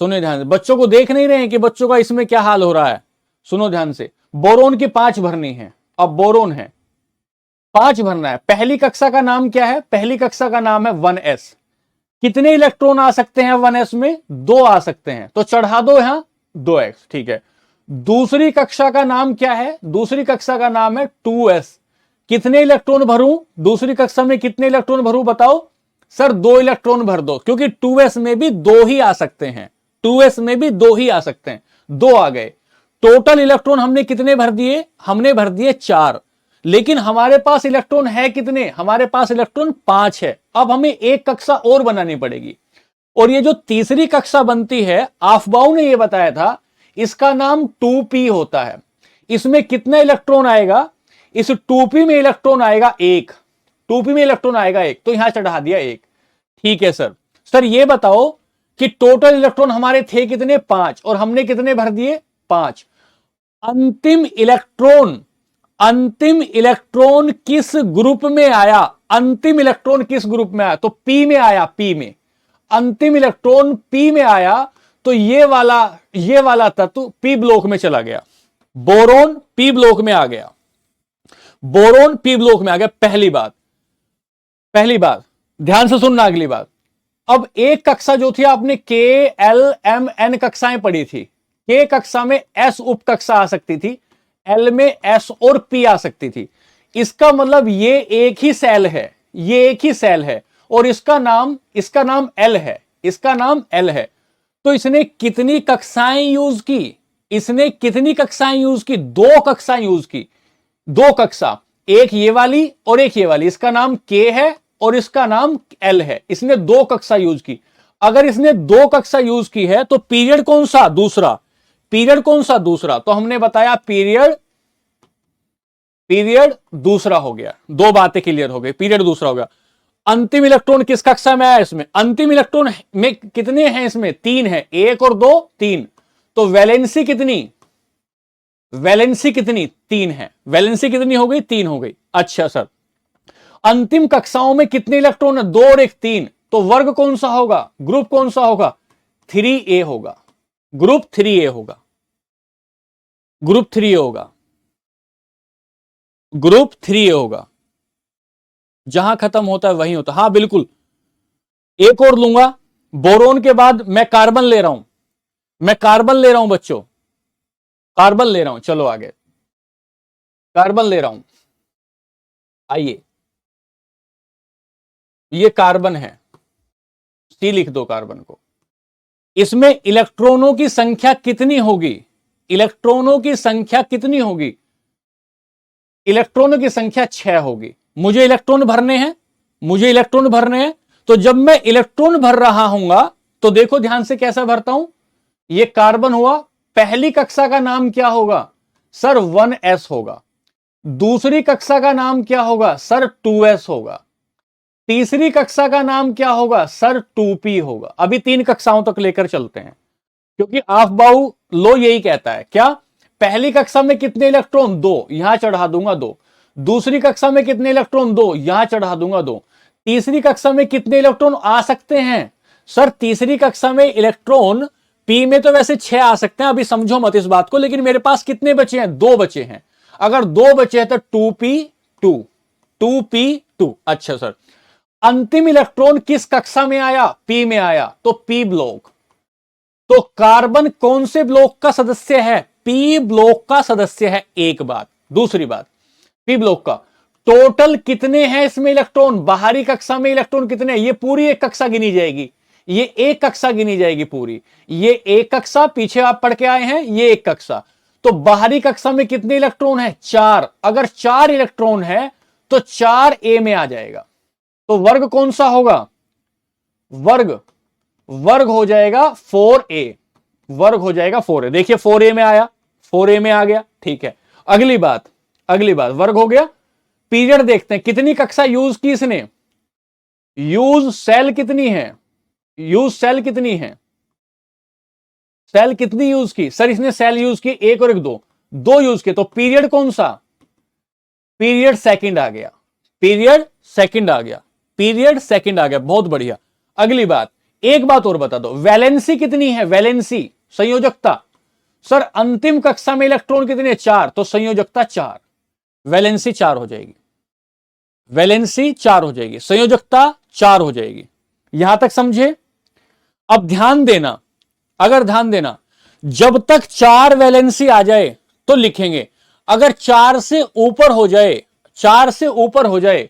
सुनो ध्यान से, बच्चों को देख नहीं रहे हैं कि बच्चों का इसमें क्या हाल हो रहा है? सुनो ध्यान से, बोरोन की 5 भरनी है। अब बोरोन है 5 भरना है। पहली कक्षा का नाम क्या है? पहली कक्षा का नाम है 1s। कितने इलेक्ट्रॉन आ सकते हैं 1s में? 2 आ सकते हैं, तो चढ़ा दो यहां 2x, ठीक है। दूसरी कक्षा का नाम क्या है? दूसरी कक्षा का नाम है 2s। कितने इलेक्ट्रॉन भरूं? दूसरी कक्षा में कितने इलेक्ट्रॉन भरूं बताओ? सर 2 इलेक्ट्रॉन भर दो, क्योंकि 2s में भी 2 ही आ सकते हैं, 2s में भी 2 ही आ सकते हैं। 2 आ गए। टोटल इलेक्ट्रॉन हमने कितने भर दिए? हमने भर दिए 4। लेकिन हमारे पास इलेक्ट्रॉन है कितने? हमारे पास इलेक्ट्रॉन 5 है। अब हमें एक कक्षा और बनानी पड़ेगी, और ये जो तीसरी कक्षा बनती है, आफबाउ ने यह बताया था, इसका नाम 2p होता है। इसमें कितना इलेक्ट्रॉन आएगा? इस 2p में इलेक्ट्रॉन आएगा 1, 2p में इलेक्ट्रॉन आएगा 1, तो यहां चढ़ा दिया 1, ठीक है सर। सर ये बताओ कि टोटल इलेक्ट्रॉन हमारे थे कितने? 5, और हमने कितने भर दिए? 5। अंतिम इलेक्ट्रॉन किस ग्रुप में आया? अंतिम इलेक्ट्रॉन किस ग्रुप में आया? तो p में आया, p में। अंतिम इलेक्ट्रॉन p में आया, तो ये वाला तत्व p ब्लॉक में चला गया। बोरोन p ब्लॉक में आ गया, बोरोन p ब्लॉक में आ गया। पहली बात ध्यान से सुनना। अगली बात, अब एक कक्षा जो थी आपने K L M N कक्षाएं पढ़ी थी। K कक्षा में S उप कक्षा आ सकती थी, L में S और P आ सकती थी। इसका मतलब ये एक ही सेल है, ये एक ही सेल है और इसका नाम एल है, इसका नाम एल है। तो इसने कितनी कक्षाएं यूज की, इसने कितनी कक्षाएं यूज की, 2 कक्षाएं यूज की, 2 कक्षा, एक ये वाली और एक ये वाली। इसका नाम के है और इसका नाम एल है। इसने 2 कक्षा यूज की। अगर इसने 2 कक्षा यूज की है तो पीरियड कौन सा, दूसरा। पीरियड कौन सा, दूसरा। तो हमने बताया पीरियड दूसरा हो गया। 2 बातें क्लियर हो गई, पीरियड दूसरा हो गया। अंतिम इलेक्ट्रॉन किस कक्षा में आया, इसमें अंतिम इलेक्ट्रॉन में कितने हैं, इसमें 3 है, 1 और 2 3। तो वैलेंसी कितनी, वैलेंसी कितनी, 3 है। वैलेंसी कितनी हो गई, 3 हो गई। अच्छा सर, अंतिम कक्षाओं में कितने इलेक्ट्रॉन है, 2 और 1 3। तो वर्ग कौन सा होगा, ग्रुप कौन सा होगा, 3a होगा, ग्रुप 3a होगा, ग्रुप 3a होगा, ग्रुप 3a होगा। जहां खत्म होता है वहीं होता है। हां बिल्कुल, एक और लूंगा। बोरोन के बाद मैं कार्बन ले रहा हूं, मैं कार्बन ले रहा हूं बच्चों, कार्बन ले रहा हूं। चलो आगे, कार्बन ले रहा हूं। आइए, ये कार्बन है, सी लिख दो कार्बन को। इसमें इलेक्ट्रॉनों की संख्या कितनी होगी, इलेक्ट्रॉनों की संख्या कितनी होगी, इलेक्ट्रॉनों की संख्या 6 होगी। मुझे इलेक्ट्रॉन भरने हैं, मुझे इलेक्ट्रॉन भरने हैं। तो जब मैं इलेक्ट्रॉन भर रहा हूंगा तो देखो ध्यान से कैसा भरता हूं। ये कार्बन हुआ, पहली कक्षा का नाम क्या होगा सर, 1s होगा। दूसरी कक्षा का नाम क्या होगा सर, 2s होगा। तीसरी कक्षा का नाम क्या होगा सर, 2p होगा। अभी 3 कक्षाओं तक लेकर चलते हैं, क्योंकि ऑफ-बाउ लो यही कहता है। क्या, पहली कक्षा में कितने इलेक्ट्रॉन, 2, यहां चढ़ा दूंगा 2। दूसरी कक्षा में कितने इलेक्ट्रॉन, 2, यहां चढ़ा दूंगा 2। तीसरी कक्षा में कितने इलेक्ट्रॉन आ सकते हैं सर, तीसरी कक्षा में इलेक्ट्रॉन पी में तो वैसे 6 आ सकते हैं, अभी समझो मत इस बात को, लेकिन मेरे पास कितने बचे हैं, 2 बचे हैं। अगर 2 बचे हैं तो 2p2, 2p2। अच्छा सर, अंतिम इलेक्ट्रॉन किस कक्षा में आया, पी में आया, तो पी ब्लॉक। तो कार्बन कौन से ब्लॉक का सदस्य है, पी ब्लॉक का सदस्य है। एक बात, दूसरी बात, पी ब्लॉक का टोटल कितने हैं इसमें इलेक्ट्रॉन, बाहरी कक्षा में इलेक्ट्रॉन कितने हैं, ये पूरी एक कक्षा गिनी जाएगी, ये एक कक्षा गिनी जाएगी पूरी। ये एक कक्षा, पीछे आप पढ़ के आए हैं, ये एक कक्षा। तो बाहरी कक्षा में कितने इलेक्ट्रॉन है, 4। अगर 4 इलेक्ट्रॉन है तो 4a में आ जाएगा। तो वर्ग कौन सा होगा, वर्ग हो जाएगा 4a, वर्ग हो जाएगा 4a। देखिए 4a में आया, 4a में आ गया, ठीक है। अगली बात, वर्ग हो गया। पीरियड देखते हैं, कितनी कक्षा यूज की इसने, यूज सेल कितनी है, यूज सेल कितनी है, सेल कितनी यूज की सर, इसने सेल यूज की 1 और 1 2 यूज किए। तो पीरियड कौन सा, पीरियड सेकंड आ गया, पीरियड सेकंड आ गया, पीरियड सेकंड आ गया, बहुत बढ़िया। अगली बात, एक बात और बता दो, वैलेंसी कितनी है, वैलेंसी संयोजकता सर, अंतिम कक्षा में इलेक्ट्रॉन कितने, 4, तो संयोजकता 4, वैलेंसी 4 हो जाएगी, वैलेंसी 4 हो जाएगी, संयोजकता 4 हो जाएगी। यहां तक समझे। अब ध्यान देना, अगर ध्यान देना, जब तक 4 वैलेंसी आ जाए तो लिखेंगे, अगर 4 से ऊपर हो जाए, 4 से ऊपर हो जाए,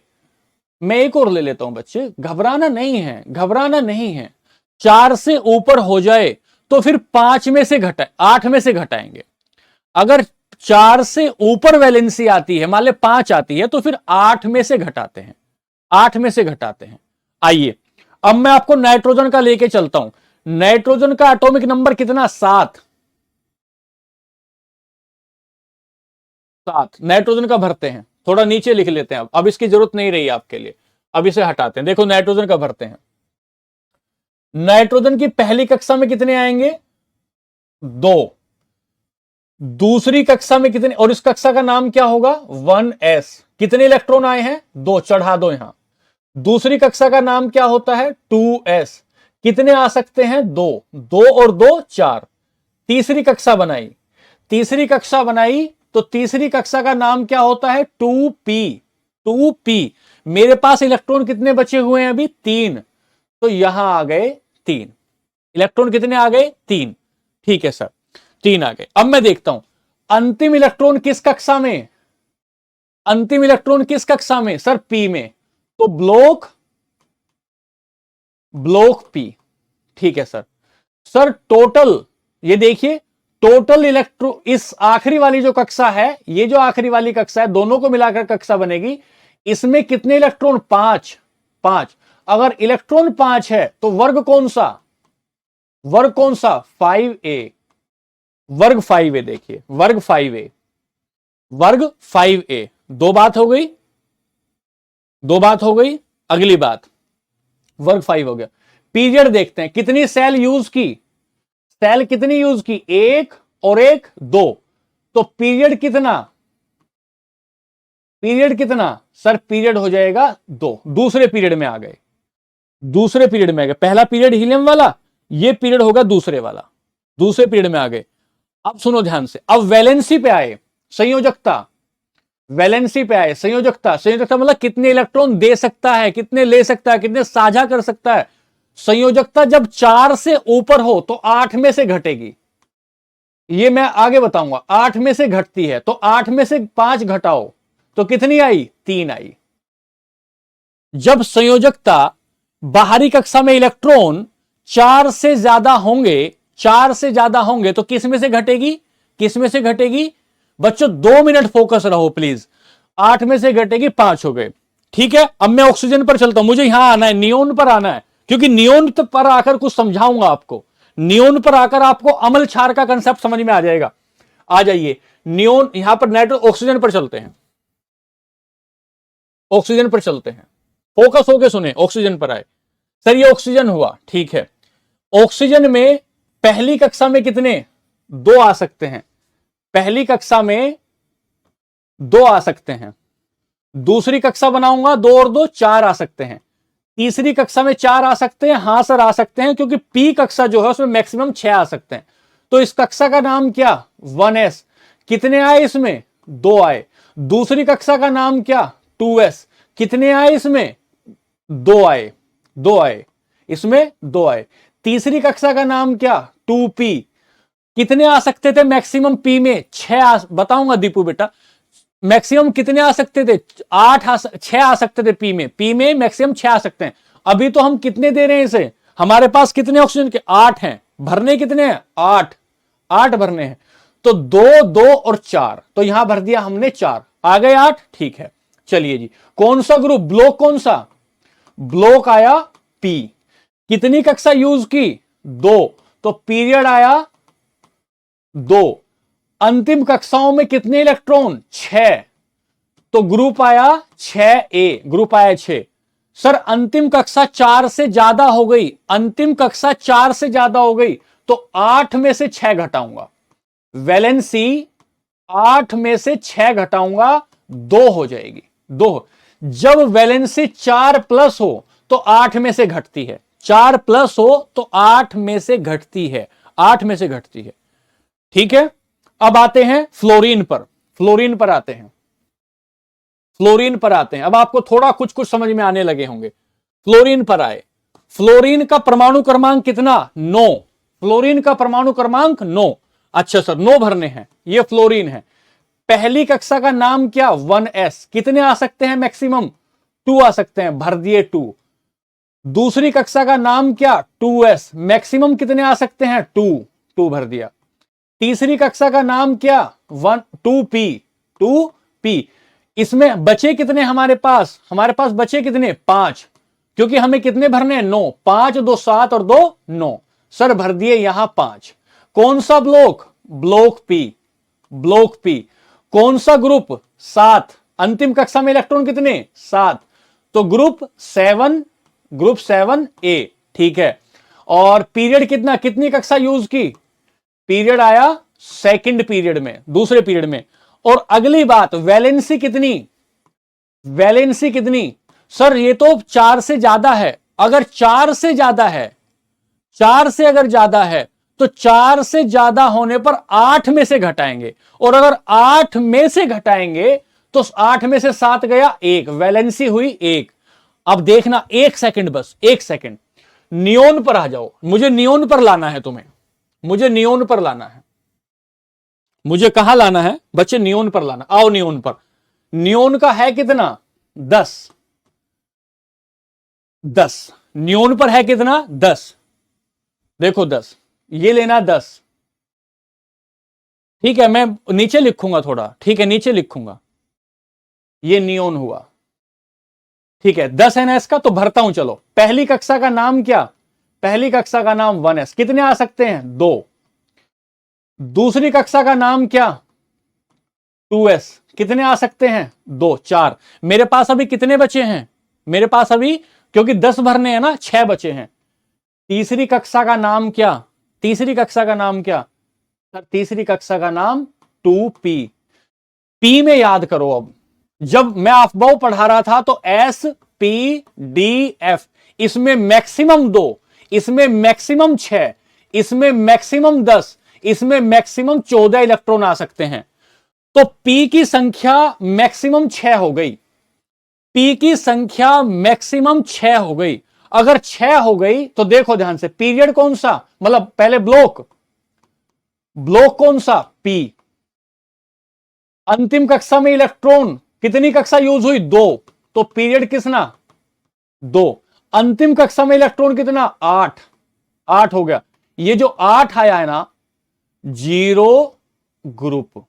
मैं एक और ले लेता हूं बच्चे, घबराना नहीं है, घबराना नहीं है। 4 से ऊपर हो जाए तो फिर 5 में से घटाए, 8 में से घटाएंगे। अगर 4 से ऊपर वैलेंसी आती है, मान ले 5 आती है, तो फिर 8 में से घटाते हैं, 8 में से घटाते हैं। आइए अब मैं आपको नाइट्रोजन का लेके चलता हूं। नाइट्रोजन का एटॉमिक नंबर कितना, 7, 7 नाइट्रोजन का भरते हैं। थोड़ा नीचे लिख लेते हैं, अब इसकी जरूरत नहीं रही आपके लिए, अब इसे हटाते हैं। देखो नाइट्रोजन का भरते हैं। नाइट्रोजन की पहली कक्षा में कितने आएंगे, 2। दूसरी कक्षा में कितने, और इस कक्षा का नाम क्या होगा, 1s। कितने इलेक्ट्रॉन आए हैं, 2, चढ़ा दो यहां। दूसरी कक्षा का नाम क्या होता है, 2s। कितने आ सकते हैं, 2, 2 और 2 4। तीसरी कक्षा बनाई, तीसरी कक्षा बनाई, तो तीसरी कक्षा का नाम क्या होता है, 2p, 2p। मेरे पास इलेक्ट्रॉन कितने बचे हुए हैं अभी, 3, तो यहां आ गए 3 इलेक्ट्रॉन। कितने आ गए, 3, ठीक है सर, 3 आ गए। अब मैं देखता हूं अंतिम इलेक्ट्रॉन किस कक्षा में, अंतिम इलेक्ट्रॉन किस कक्षा में? सर पी में। तो ब्लॉक पी। ठीक है सर। सर टोटल, ये देखिए टोटल इलेक्ट्रो, इस आखिरी वाली जो कक्षा है, ये जो आखिरी वाली कक्षा है, दोनों को मिलाकर कक्षा बनेगी। इसमें कितने इलेक्ट्रॉन? 5। 5। अगर इलेक्ट्रॉन 5 है तो वर्ग कौन सा? वर्ग कौन सा? 5a। वर्ग 5a, देखिए वर्ग 5a, वर्ग 5a। दो बात हो गई, दो बात हो गई। अगली बात, वर्ग 5 हो गया। पीरियड देखते हैं, कितनी सेल यूज की? सेल कितनी यूज की? 1 और 1 2। तो पीरियड कितना? पीरियड कितना? सर पीरियड हो जाएगा 2। दूसरे पीरियड में आ गए, दूसरे पीरियड में आ गए। पहला पीरियड हीलियम वाला, ये पीरियड होगा दूसरे वाला, दूसरे पीरियड में आ गए। अब सुनो ध्यान से, अब वैलेंसी पे आए, संयोजकता। वैलेंसी पे आए, संयोजकता। संयोजकता मतलब कितने इलेक्ट्रॉन दे सकता है, कितने ले सकता है, कितने साझा कर सकता है। संयोजकता जब 4 से ऊपर हो तो 8 में से घटेगी, ये मैं आगे बताऊंगा। 8 में से घटती है, तो 8 में से 5 घटाओ तो कितनी आई? 3 आई। जब संयोजकता, बाहरी कक्षा में इलेक्ट्रॉन 4 से ज्यादा होंगे, 4 से ज्यादा होंगे तो किस में से घटेगी? किस में से घटेगी? बच्चों 2 मिनट फोकस रहो प्लीज। 8 में से घटेगी, 5 हो गए। ठीक है, अब मैं ऑक्सीजन पर चलता हूं, मुझे यहां आना है, नियोन पर आना है, क्योंकि नियोन पर आकर कुछ समझाऊंगा आपको। नियोन पर आकर आपको अमल क्षार का कंसेप्ट समझ में आ जाएगा। आ जाइए नियोन, यहां पर नाइट्रो, ऑक्सीजन पर चलते हैं, ऑक्सीजन पर चलते हैं। फोकस होके सुने, ऑक्सीजन पर आए। सर ये ऑक्सीजन हुआ, ठीक है। ऑक्सीजन में पहली कक्षा में कितने? 2 आ सकते हैं, पहली कक्षा में 2 आ सकते हैं। दूसरी कक्षा बनाऊंगा, 2 और 2 4 आ सकते हैं। तीसरी कक्षा में 4 आ सकते हैं। हां सर आ सकते हैं, क्योंकि पी कक्षा जो है उसमें मैक्सिमम 6 आ सकते हैं। तो इस कक्षा का नाम क्या? 1s। कितने आए इसमें? 2 आए। दूसरी कक्षा का नाम क्या? 2s। कितने आए इसमें? 2 आए, 2 आए, इसमें 2 आए। तीसरी कक्षा का नाम क्या? 2p। कितने आ सकते थे मैक्सिमम पी में? 6 बताऊंगा दीपू बेटा। मैक्सिमम कितने आ सकते थे? 6 आ सकते थे पी में। पी में मैक्सिमम 6 आ सकते हैं। अभी तो हम कितने दे रहे हैं इसे? हमारे पास कितने ऑक्सीजन के? 8 हैं। भरने कितने हैं? 8। 8 भरने हैं। तो 2 2 और 4, तो यहां भर दिया हमने 4, आ गए 8। ठीक है, चलिए जी। कौन सा ग्रुप? ब्लॉक कौन सा? ब्लॉक आया पी। कितनी कक्षा यूज की? 2। तो पीरियड आया 2। अंतिम कक्षाओं में कितने इलेक्ट्रॉन? 6। तो ग्रुप आया 6a, ग्रुप आया 6। सर अंतिम कक्षा 4 से ज्यादा हो गई, अंतिम कक्षा 4 से ज्यादा हो गई तो 8 में से 6 घटाऊंगा। वैलेंसी 8 में से 6 घटाऊंगा, 2 हो जाएगी। 2। जब वैलेंसी 4 प्लस हो तो 8 में से घटती है। 4 प्लस हो तो 8 में से घटती है, 8 में से घटती है। ठीक है, अब आते हैं फ्लोरीन पर। फ्लोरीन पर आते हैं, फ्लोरीन पर आते हैं। अब आपको थोड़ा कुछ कुछ समझ में आने लगे होंगे। फ्लोरीन पर आए। फ्लोरीन का परमाणु क्रमांक कितना? 9। फ्लोरीन का परमाणु क्रमांक 9। अच्छा सर 9 भरने हैं, ये फ्लोरीन है। पहली कक्षा का नाम क्या? 1s। कितने आ सकते हैं मैक्सिमम? 2 आ सकते हैं, भर दिए 2। दूसरी कक्षा का नाम क्या? 2s। मैक्सिमम कितने आ सकते हैं? 2। 2 भर दिया। तीसरी कक्षा का नाम क्या? 2p। 2p। इसमें बचे कितने हमारे पास? हमारे पास बचे कितने? 5, क्योंकि हमें कितने भरने हैं? 9। 5 2 7 और 2 9। सर भर दिए यहां 5। कौन सा block? Block P. Block P. कौन सा ग्रुप? 7। अंतिम कक्षा में इलेक्ट्रॉन कितने? 7। तो ग्रुप 7, ग्रुप 7a। ठीक है, और पीरियड कितना, कितनी कक्षा यूज की? पीरियड आया सेकंड पीरियड में, दूसरे पीरियड में। और अगली बात, वैलेंसी कितनी? वैलेंसी कितनी? सर ये तो 4 से ज्यादा है। अगर 4 से ज्यादा है, 4 से अगर ज्यादा है तो 4 से ज्यादा होने पर 8 में से घटाएंगे, और अगर 8 में से घटाएंगे तो 8 में से 7 गया 1, वैलेंसी हुई 1। अब देखना 1 सेकंड, बस 1 सेकंड। नियोन पर आ जाओ, मुझे नियोन पर लाना है तुम्हें, मुझे नियोन पर लाना है। मुझे कहां लाना है बच्चे? नियोन पर लाना। आओ नियोन पर। नियोन का है कितना? 10। 10 नियोन पर है कितना? 10। देखो 10, ये लेना 10। ठीक है, मैं नीचे लिखूंगा थोड़ा, ठीक है नीचे लिखूंगा। ये नियोन हुआ, ठीक है 10 NS का तो भरता हूं। चलो, पहली कक्षा का नाम क्या? पहली कक्षा का नाम 1S, कितने आ सकते हैं? 2। दूसरी कक्षा का नाम क्या? 2S, कितने आ सकते हैं? 2। 4। मेरे पास अभी कितने बचे हैं? मेरे पास अभी, क्योंकि 10 भरने हैं ना, 6 बचे हैं। तीसरी कक्षा का नाम क्या? तीसरी कक्षा का नाम क्या? तीसरी कक्षा का नाम 2P। पी में याद करो। अब जब मैं अफबाऊ पढ़ा रहा था तो SPDF, इसमें मैक्सिमम 2, इसमें मैक्सिमम 6, इसमें मैक्सिमम 10, इसमें मैक्सिमम 14 इलेक्ट्रॉन आ सकते हैं। तो P की संख्या मैक्सिमम 6 हो गई। P की संख्या मैक्सिमम 6 हो गई। अगर 6 हो गई तो देखो ध्यान से, पीरियड कौन सा, मतलब पहले ब्लॉक कौन सा? P। अंतिम कक्षा में इलेक्ट्रॉन कितनी कक्षा यूज हुई? 2, तो पीरियड कितना? 2। अंतिम कक्षा में इलेक्ट्रॉन कितना? 8। 8 हो गया। ये जो 8 आया है ना, 0 ग्रुप।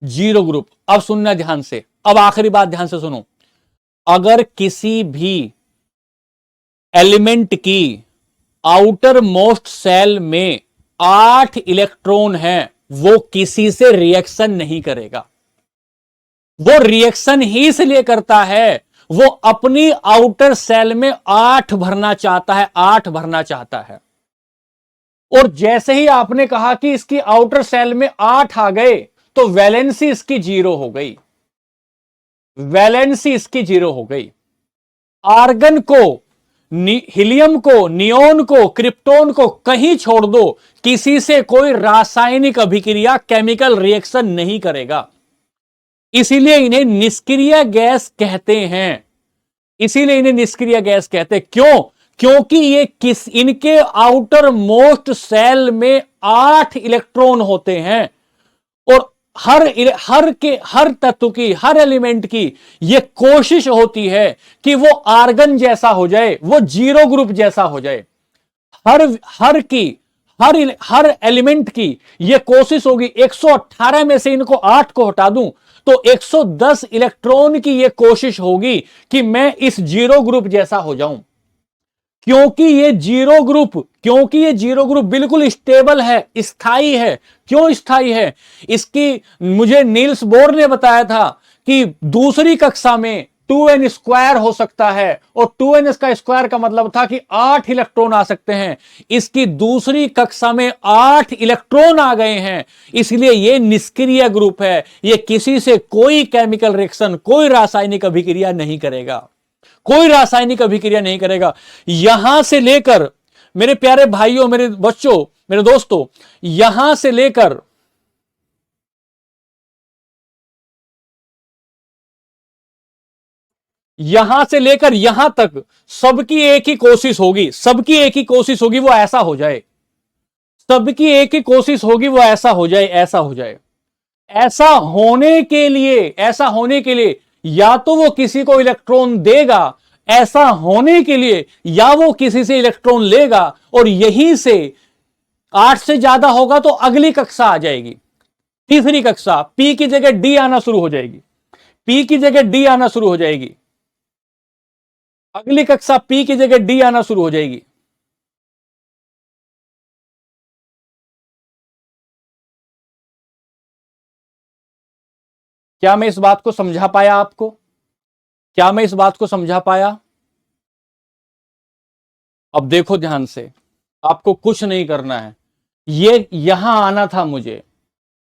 0 ग्रुप। अब सुनना ध्यान से, अब आखिरी बात ध्यान से सुनो। अगर किसी भी एलिमेंट की आउटर मोस्ट सेल में 8 इलेक्ट्रॉन है, वो किसी से रिएक्शन नहीं करेगा। वो रिएक्शन ही इसलिए करता है, वो अपनी आउटर सेल में 8 भरना चाहता है, 8 भरना चाहता है। और जैसे ही आपने कहा कि इसकी आउटर सेल में 8 आ गए, तो वैलेंसी इसकी 0 हो गई। वैलेंसी इसकी 0 हो गई। आर्गन को, हीलियम को, नियोन को, क्रिप्टोन को कहीं छोड़ दो, किसी से कोई रासायनिक अभिक्रिया, केमिकल रिएक्शन नहीं करेगा। इसीलिए इन्हें निष्क्रिय गैस कहते हैं। इसीलिए इन्हें निष्क्रिय गैस कहते हैं। क्यों? क्योंकि ये इनके आउटर मोस्ट सेल में 8 इलेक्ट्रॉन होते हैं। और हर तत्व की, हर एलिमेंट की यह कोशिश होती है कि वो आर्गन जैसा हो जाए, वो 0 ग्रुप जैसा हो जाए। हर एलिमेंट की यह कोशिश होगी। 118 में से इनको 8 को हटा दूं तो 110 इलेक्ट्रॉन की यह कोशिश होगी कि मैं इस 0 ग्रुप जैसा हो जाऊं। क्योंकि ये 0 ग्रुप बिल्कुल स्टेबल है, स्थायी है। क्यों स्थायी है? इसकी मुझे नील्स बोर ने बताया था कि दूसरी कक्षा में 2n स्क्वायर हो सकता है, और 2n का स्क्वायर का मतलब था कि 8 इलेक्ट्रॉन आ सकते हैं। इसकी दूसरी कक्षा में 8 इलेक्ट्रॉन आ गए हैं, इसलिए यह निष्क्रिय ग्रुप है। यह किसी से कोई केमिकल रिएक्शन, कोई रासायनिक अभिक्रिया नहीं करेगा, कोई रासायनिक अभिक्रिया नहीं करेगा। यहां से लेकर, मेरे प्यारे भाइयों, मेरे बच्चों, मेरे दोस्तों, यहां से लेकर यहां तक सबकी एक ही कोशिश होगी, सबकी एक ही कोशिश होगी वो ऐसा हो जाए। सबकी एक ही कोशिश होगी वो ऐसा हो जाए, ऐसा हो जाए। ऐसा होने के लिए या तो वो किसी को इलेक्ट्रॉन देगा, ऐसा होने के लिए या वो किसी से इलेक्ट्रॉन लेगा, और यहीं से 8 से ज्यादा होगा तो अगली कक्षा आ जाएगी, तीसरी कक्षा। पी की जगह डी आना शुरू हो जाएगी, पी की जगह डी आना शुरू हो जाएगी, अगली कक्षा पी की जगह डी आना शुरू हो जाएगी। क्या मैं इस बात को समझा पाया आपको? क्या मैं इस बात को समझा पाया? अब देखो ध्यान से, आपको कुछ नहीं करना है, ये यहां आना था मुझे।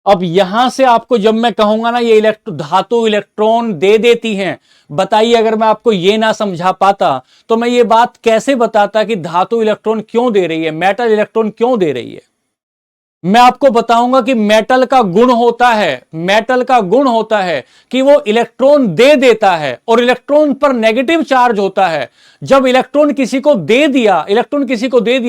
अब यहां से आपको जब मैं कहूंगा ना ये धातु इलेक्ट्रॉन दे देती हैं, बताइए अगर मैं आपको ये ना समझा पाता तो मैं ये बात कैसे बताता कि धातु इलेक्ट्रॉन क्यों दे रही है, मेटल इलेक्ट्रॉन क्यों दे रही है। मैं आपको बताऊंगा कि मेटल का गुण होता है कि वो इलेक्ट्रॉन दे देता है, और इलेक्ट्रॉन पर नेगेटिव चार्ज होता है। जब इलेक्ट्रॉन किसी को दे दिया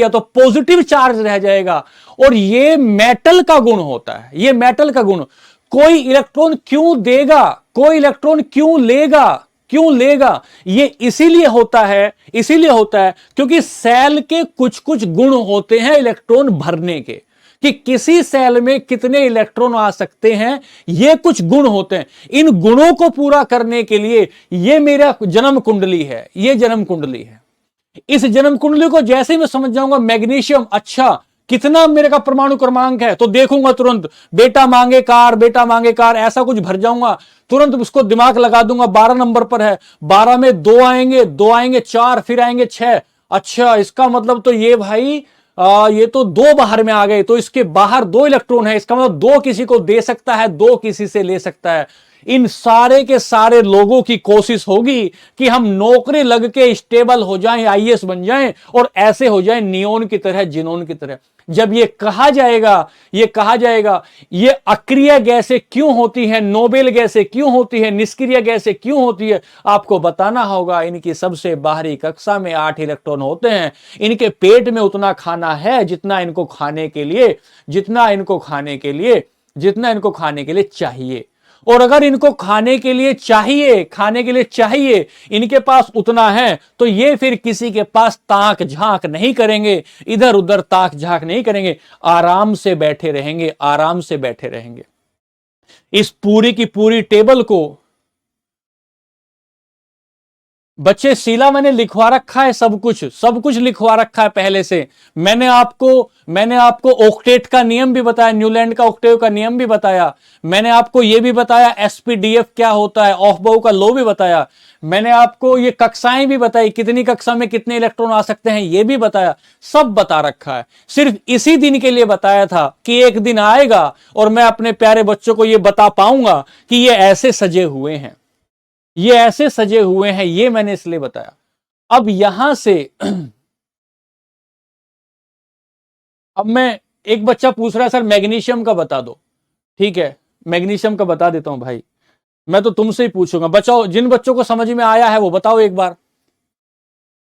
तो पॉजिटिव चार्ज रह जाएगा, और ये मेटल का गुण होता है। ये मेटल का गुण, कोई इलेक्ट्रॉन क्यों देगा कोई इलेक्ट्रॉन क्यों लेगा? क्यों लेगा? ये इसीलिए होता है, इसीलिए होता है क्योंकि सेल के कुछ कुछ गुण होते हैं इलेक्ट्रॉन भरने के, कि किसी सेल में कितने इलेक्ट्रॉन आ सकते हैं, ये कुछ गुण होते हैं। इन गुणों को पूरा करने के लिए ये मेरा जन्म कुंडली है, ये जन्म कुंडली है। इस जन्म कुंडली को जैसे ही मैं समझ जाऊंगा मैग्नीशियम, अच्छा कितना मेरे का परमाणु क्रमांक है, तो देखूंगा तुरंत बेटा मांगे कार, बेटा मांगे कार, ऐसा कुछ भर जाऊंगा, तुरंत उसको दिमाग लगा दूंगा 12 नंबर पर है, 12 में 2 आएंगे, 2 आएंगे 4, फिर आएंगे 6। अच्छा इसका मतलब तो ये भाई ये तो 2 बाहर में आ गए, तो इसके बाहर 2 इलेक्ट्रॉन है, इसका मतलब 2 किसी को दे सकता है, 2 किसी से ले सकता है। इन सारे के सारे लोगों की कोशिश होगी कि हम नौकरी लग के स्टेबल हो जाएं, आईएएस बन जाएं और ऐसे हो जाएं नियोन की तरह, जिनोन की तरह। जब ये कहा जाएगा, ये अक्रिय गैसें क्यों होती हैं, नोबेल गैसें क्यों होती है, निष्क्रिय गैसें क्यों होती है, आपको बताना होगा। इनकी सबसे बाहरी कक्षा में 8 इलेक्ट्रॉन होते हैं। इनके पेट में उतना खाना है जितना इनको खाने के लिए, जितना इनको खाने के लिए चाहिए। और अगर इनको खाने के लिए चाहिए, इनके पास उतना है, तो ये फिर किसी के पास ताक झांक नहीं करेंगे, इधर उधर ताक झांक नहीं करेंगे, आराम से बैठे रहेंगे। इस पूरी की पूरी टेबल को बच्चे शीला मैंने लिखवा रखा है, सब कुछ लिखवा रखा है पहले से। मैंने आपको ऑक्टेट का नियम भी बताया, न्यूलैंड का ऑक्टेव का नियम भी बताया। मैंने आपको यह भी बताया एसपीडीएफ क्या होता है, ऑफबाउ का लॉ भी बताया। मैंने आपको ये कक्षाएं भी बताई, कितनी कक्षा में कितने इलेक्ट्रॉन आ सकते हैं ये भी बताया, सब बता रखा है। सिर्फ इसी दिन के लिए बताया था कि एक दिन आएगा और मैं अपने प्यारे बच्चों को ये बता पाऊंगा कि ये ऐसे सजे हुए हैं, ये मैंने इसलिए बताया। अब यहां से अब मैं, एक बच्चा पूछ रहा है सर मैग्नीशियम का बता दो। ठीक है, मैग्नीशियम का बता देता हूं भाई। मैं तो तुमसे ही पूछूंगा, बचाओ, जिन बच्चों को समझ में आया है वो बताओ एक बार।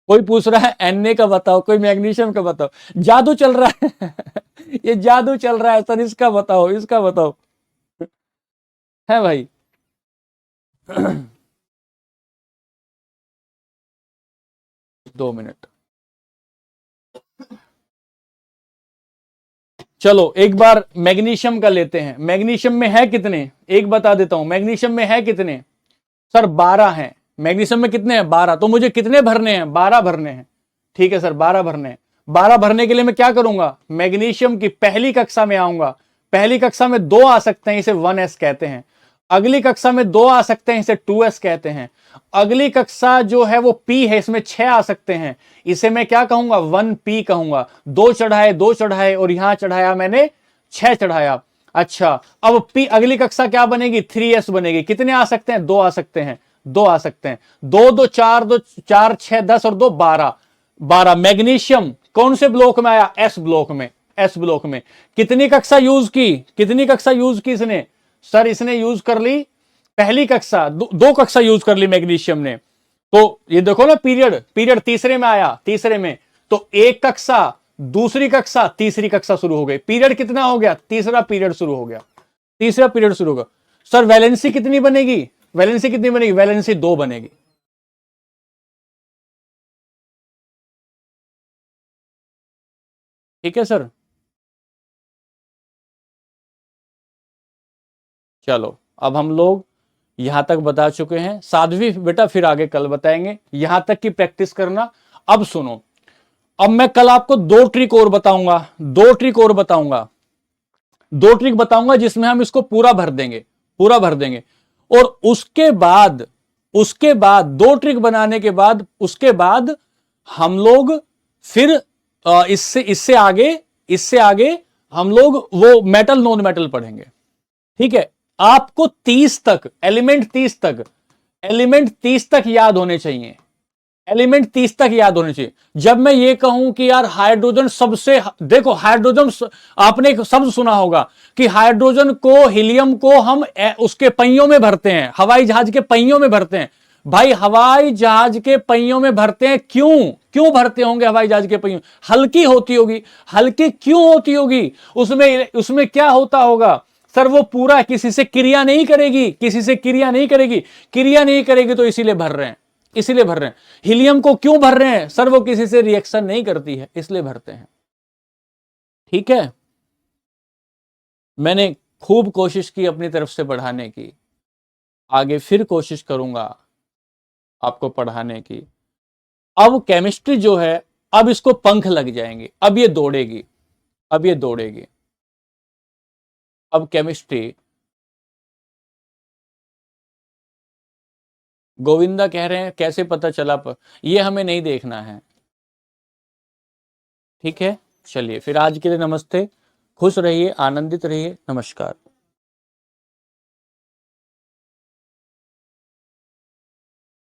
कोई पूछ रहा है एनए का बताओ, कोई मैग्नीशियम का बताओ। जादू चल रहा है ये जादू चल रहा है सर, इसका बताओ है भाई 2 मिनट। चलो एक बार मैग्नीशियम का लेते हैं। मैग्नीशियम में है कितने, एक बता देता हूं। मैग्नीशियम में है कितने सर? 12 हैं। मैग्नीशियम में कितने हैं? 12। तो मुझे कितने भरने हैं? 12 भरने हैं। ठीक है सर, 12 भरने हैं। 12 भरने के लिए मैं क्या करूंगा? मैग्नीशियम की पहली कक्षा में आऊंगा। पहली कक्षा में 2 आ सकते हैं, इसे 1s कहते हैं। अगली कक्षा में 2 आ सकते हैं, इसे 2s कहते हैं। अगली कक्षा जो है वो p है, इसमें 6 आ सकते हैं, इसे मैं क्या कहूंगा? 1p कहूंगा। 2 चढ़ाए और यहां चढ़ाया मैंने 6 चढ़ाया। अच्छा, अब p अगली कक्षा क्या बनेगी? 3s बनेगी। कितने आ सकते हैं? 2 आ सकते हैं, 2 आ सकते हैं। 2 2 4 2 4 6 10 और 2 12। 12 मैग्नीशियम कौन से ब्लॉक में आया? s ब्लॉक में। s ब्लॉक में कितनी कक्षा यूज की इसने? सर इसने यूज कर ली पहली कक्षा, 2 कक्षा यूज कर ली मैग्नीशियम ने। तो ये देखो ना, पीरियड तीसरे में आया, तीसरे में तो 1 कक्षा, दूसरी कक्षा, तीसरी कक्षा शुरू हो गई। पीरियड कितना हो गया? तीसरा पीरियड शुरू हो गया। सर वैलेंसी कितनी बनेगी? वैलेंसी 2 बनेगी। ठीक है सर, चलो अब हम लोग यहां तक बता चुके हैं। साध्वी बेटा फिर आगे कल बताएंगे, यहां तक की प्रैक्टिस करना। अब सुनो, अब मैं कल आपको 2 ट्रिक और बताऊंगा, 2 ट्रिक बताऊंगा जिसमें हम इसको पूरा भर देंगे। और उसके बाद 2 ट्रिक बनाने के बाद, उसके बाद हम लोग फिर इससे आगे हम लोग वो मेटल नॉन मेटल पढ़ेंगे। ठीक है, आपको 30 तक, एलिमेंट 30 तक याद होने चाहिए। जब मैं ये कहूं कि यार हाइड्रोजन सबसे, देखो हाइड्रोजन, आपने एक शब्द सुना होगा कि हाइड्रोजन को, हीलियम को हम उसके पहियों में भरते हैं, हवाई जहाज के पहियों में भरते हैं। भाई हवाई जहाज के पहियों में भरते हैं, क्यों भरते होंगे हवाई जहाज के पहियों? हल्की क्यों होती होगी? उसमें क्या होता होगा? सर वो पूरा किसी से क्रिया नहीं करेगी, किसी से क्रिया नहीं करेगी, क्रिया नहीं करेगी तो इसीलिए भर रहे हैं, इसीलिए भर रहे हैं। हीलियम को क्यों भर रहे हैं? सर वो किसी से रिएक्शन नहीं करती है, इसलिए भरते हैं। ठीक है, मैंने खूब कोशिश की अपनी तरफ से पढ़ाने की, आगे फिर कोशिश करूंगा आपको पढ़ाने की। अब केमिस्ट्री जो है, अब इसको पंख लग जाएंगे, अब ये दौड़ेगी, अब ये दौड़ेगी। अब केमिस्ट्री, गोविंदा कह रहे हैं कैसे पता चला ये हमें नहीं देखना है। ठीक है, चलिए फिर आज के लिए नमस्ते, खुश रहिए, आनंदित रहिए, नमस्कार।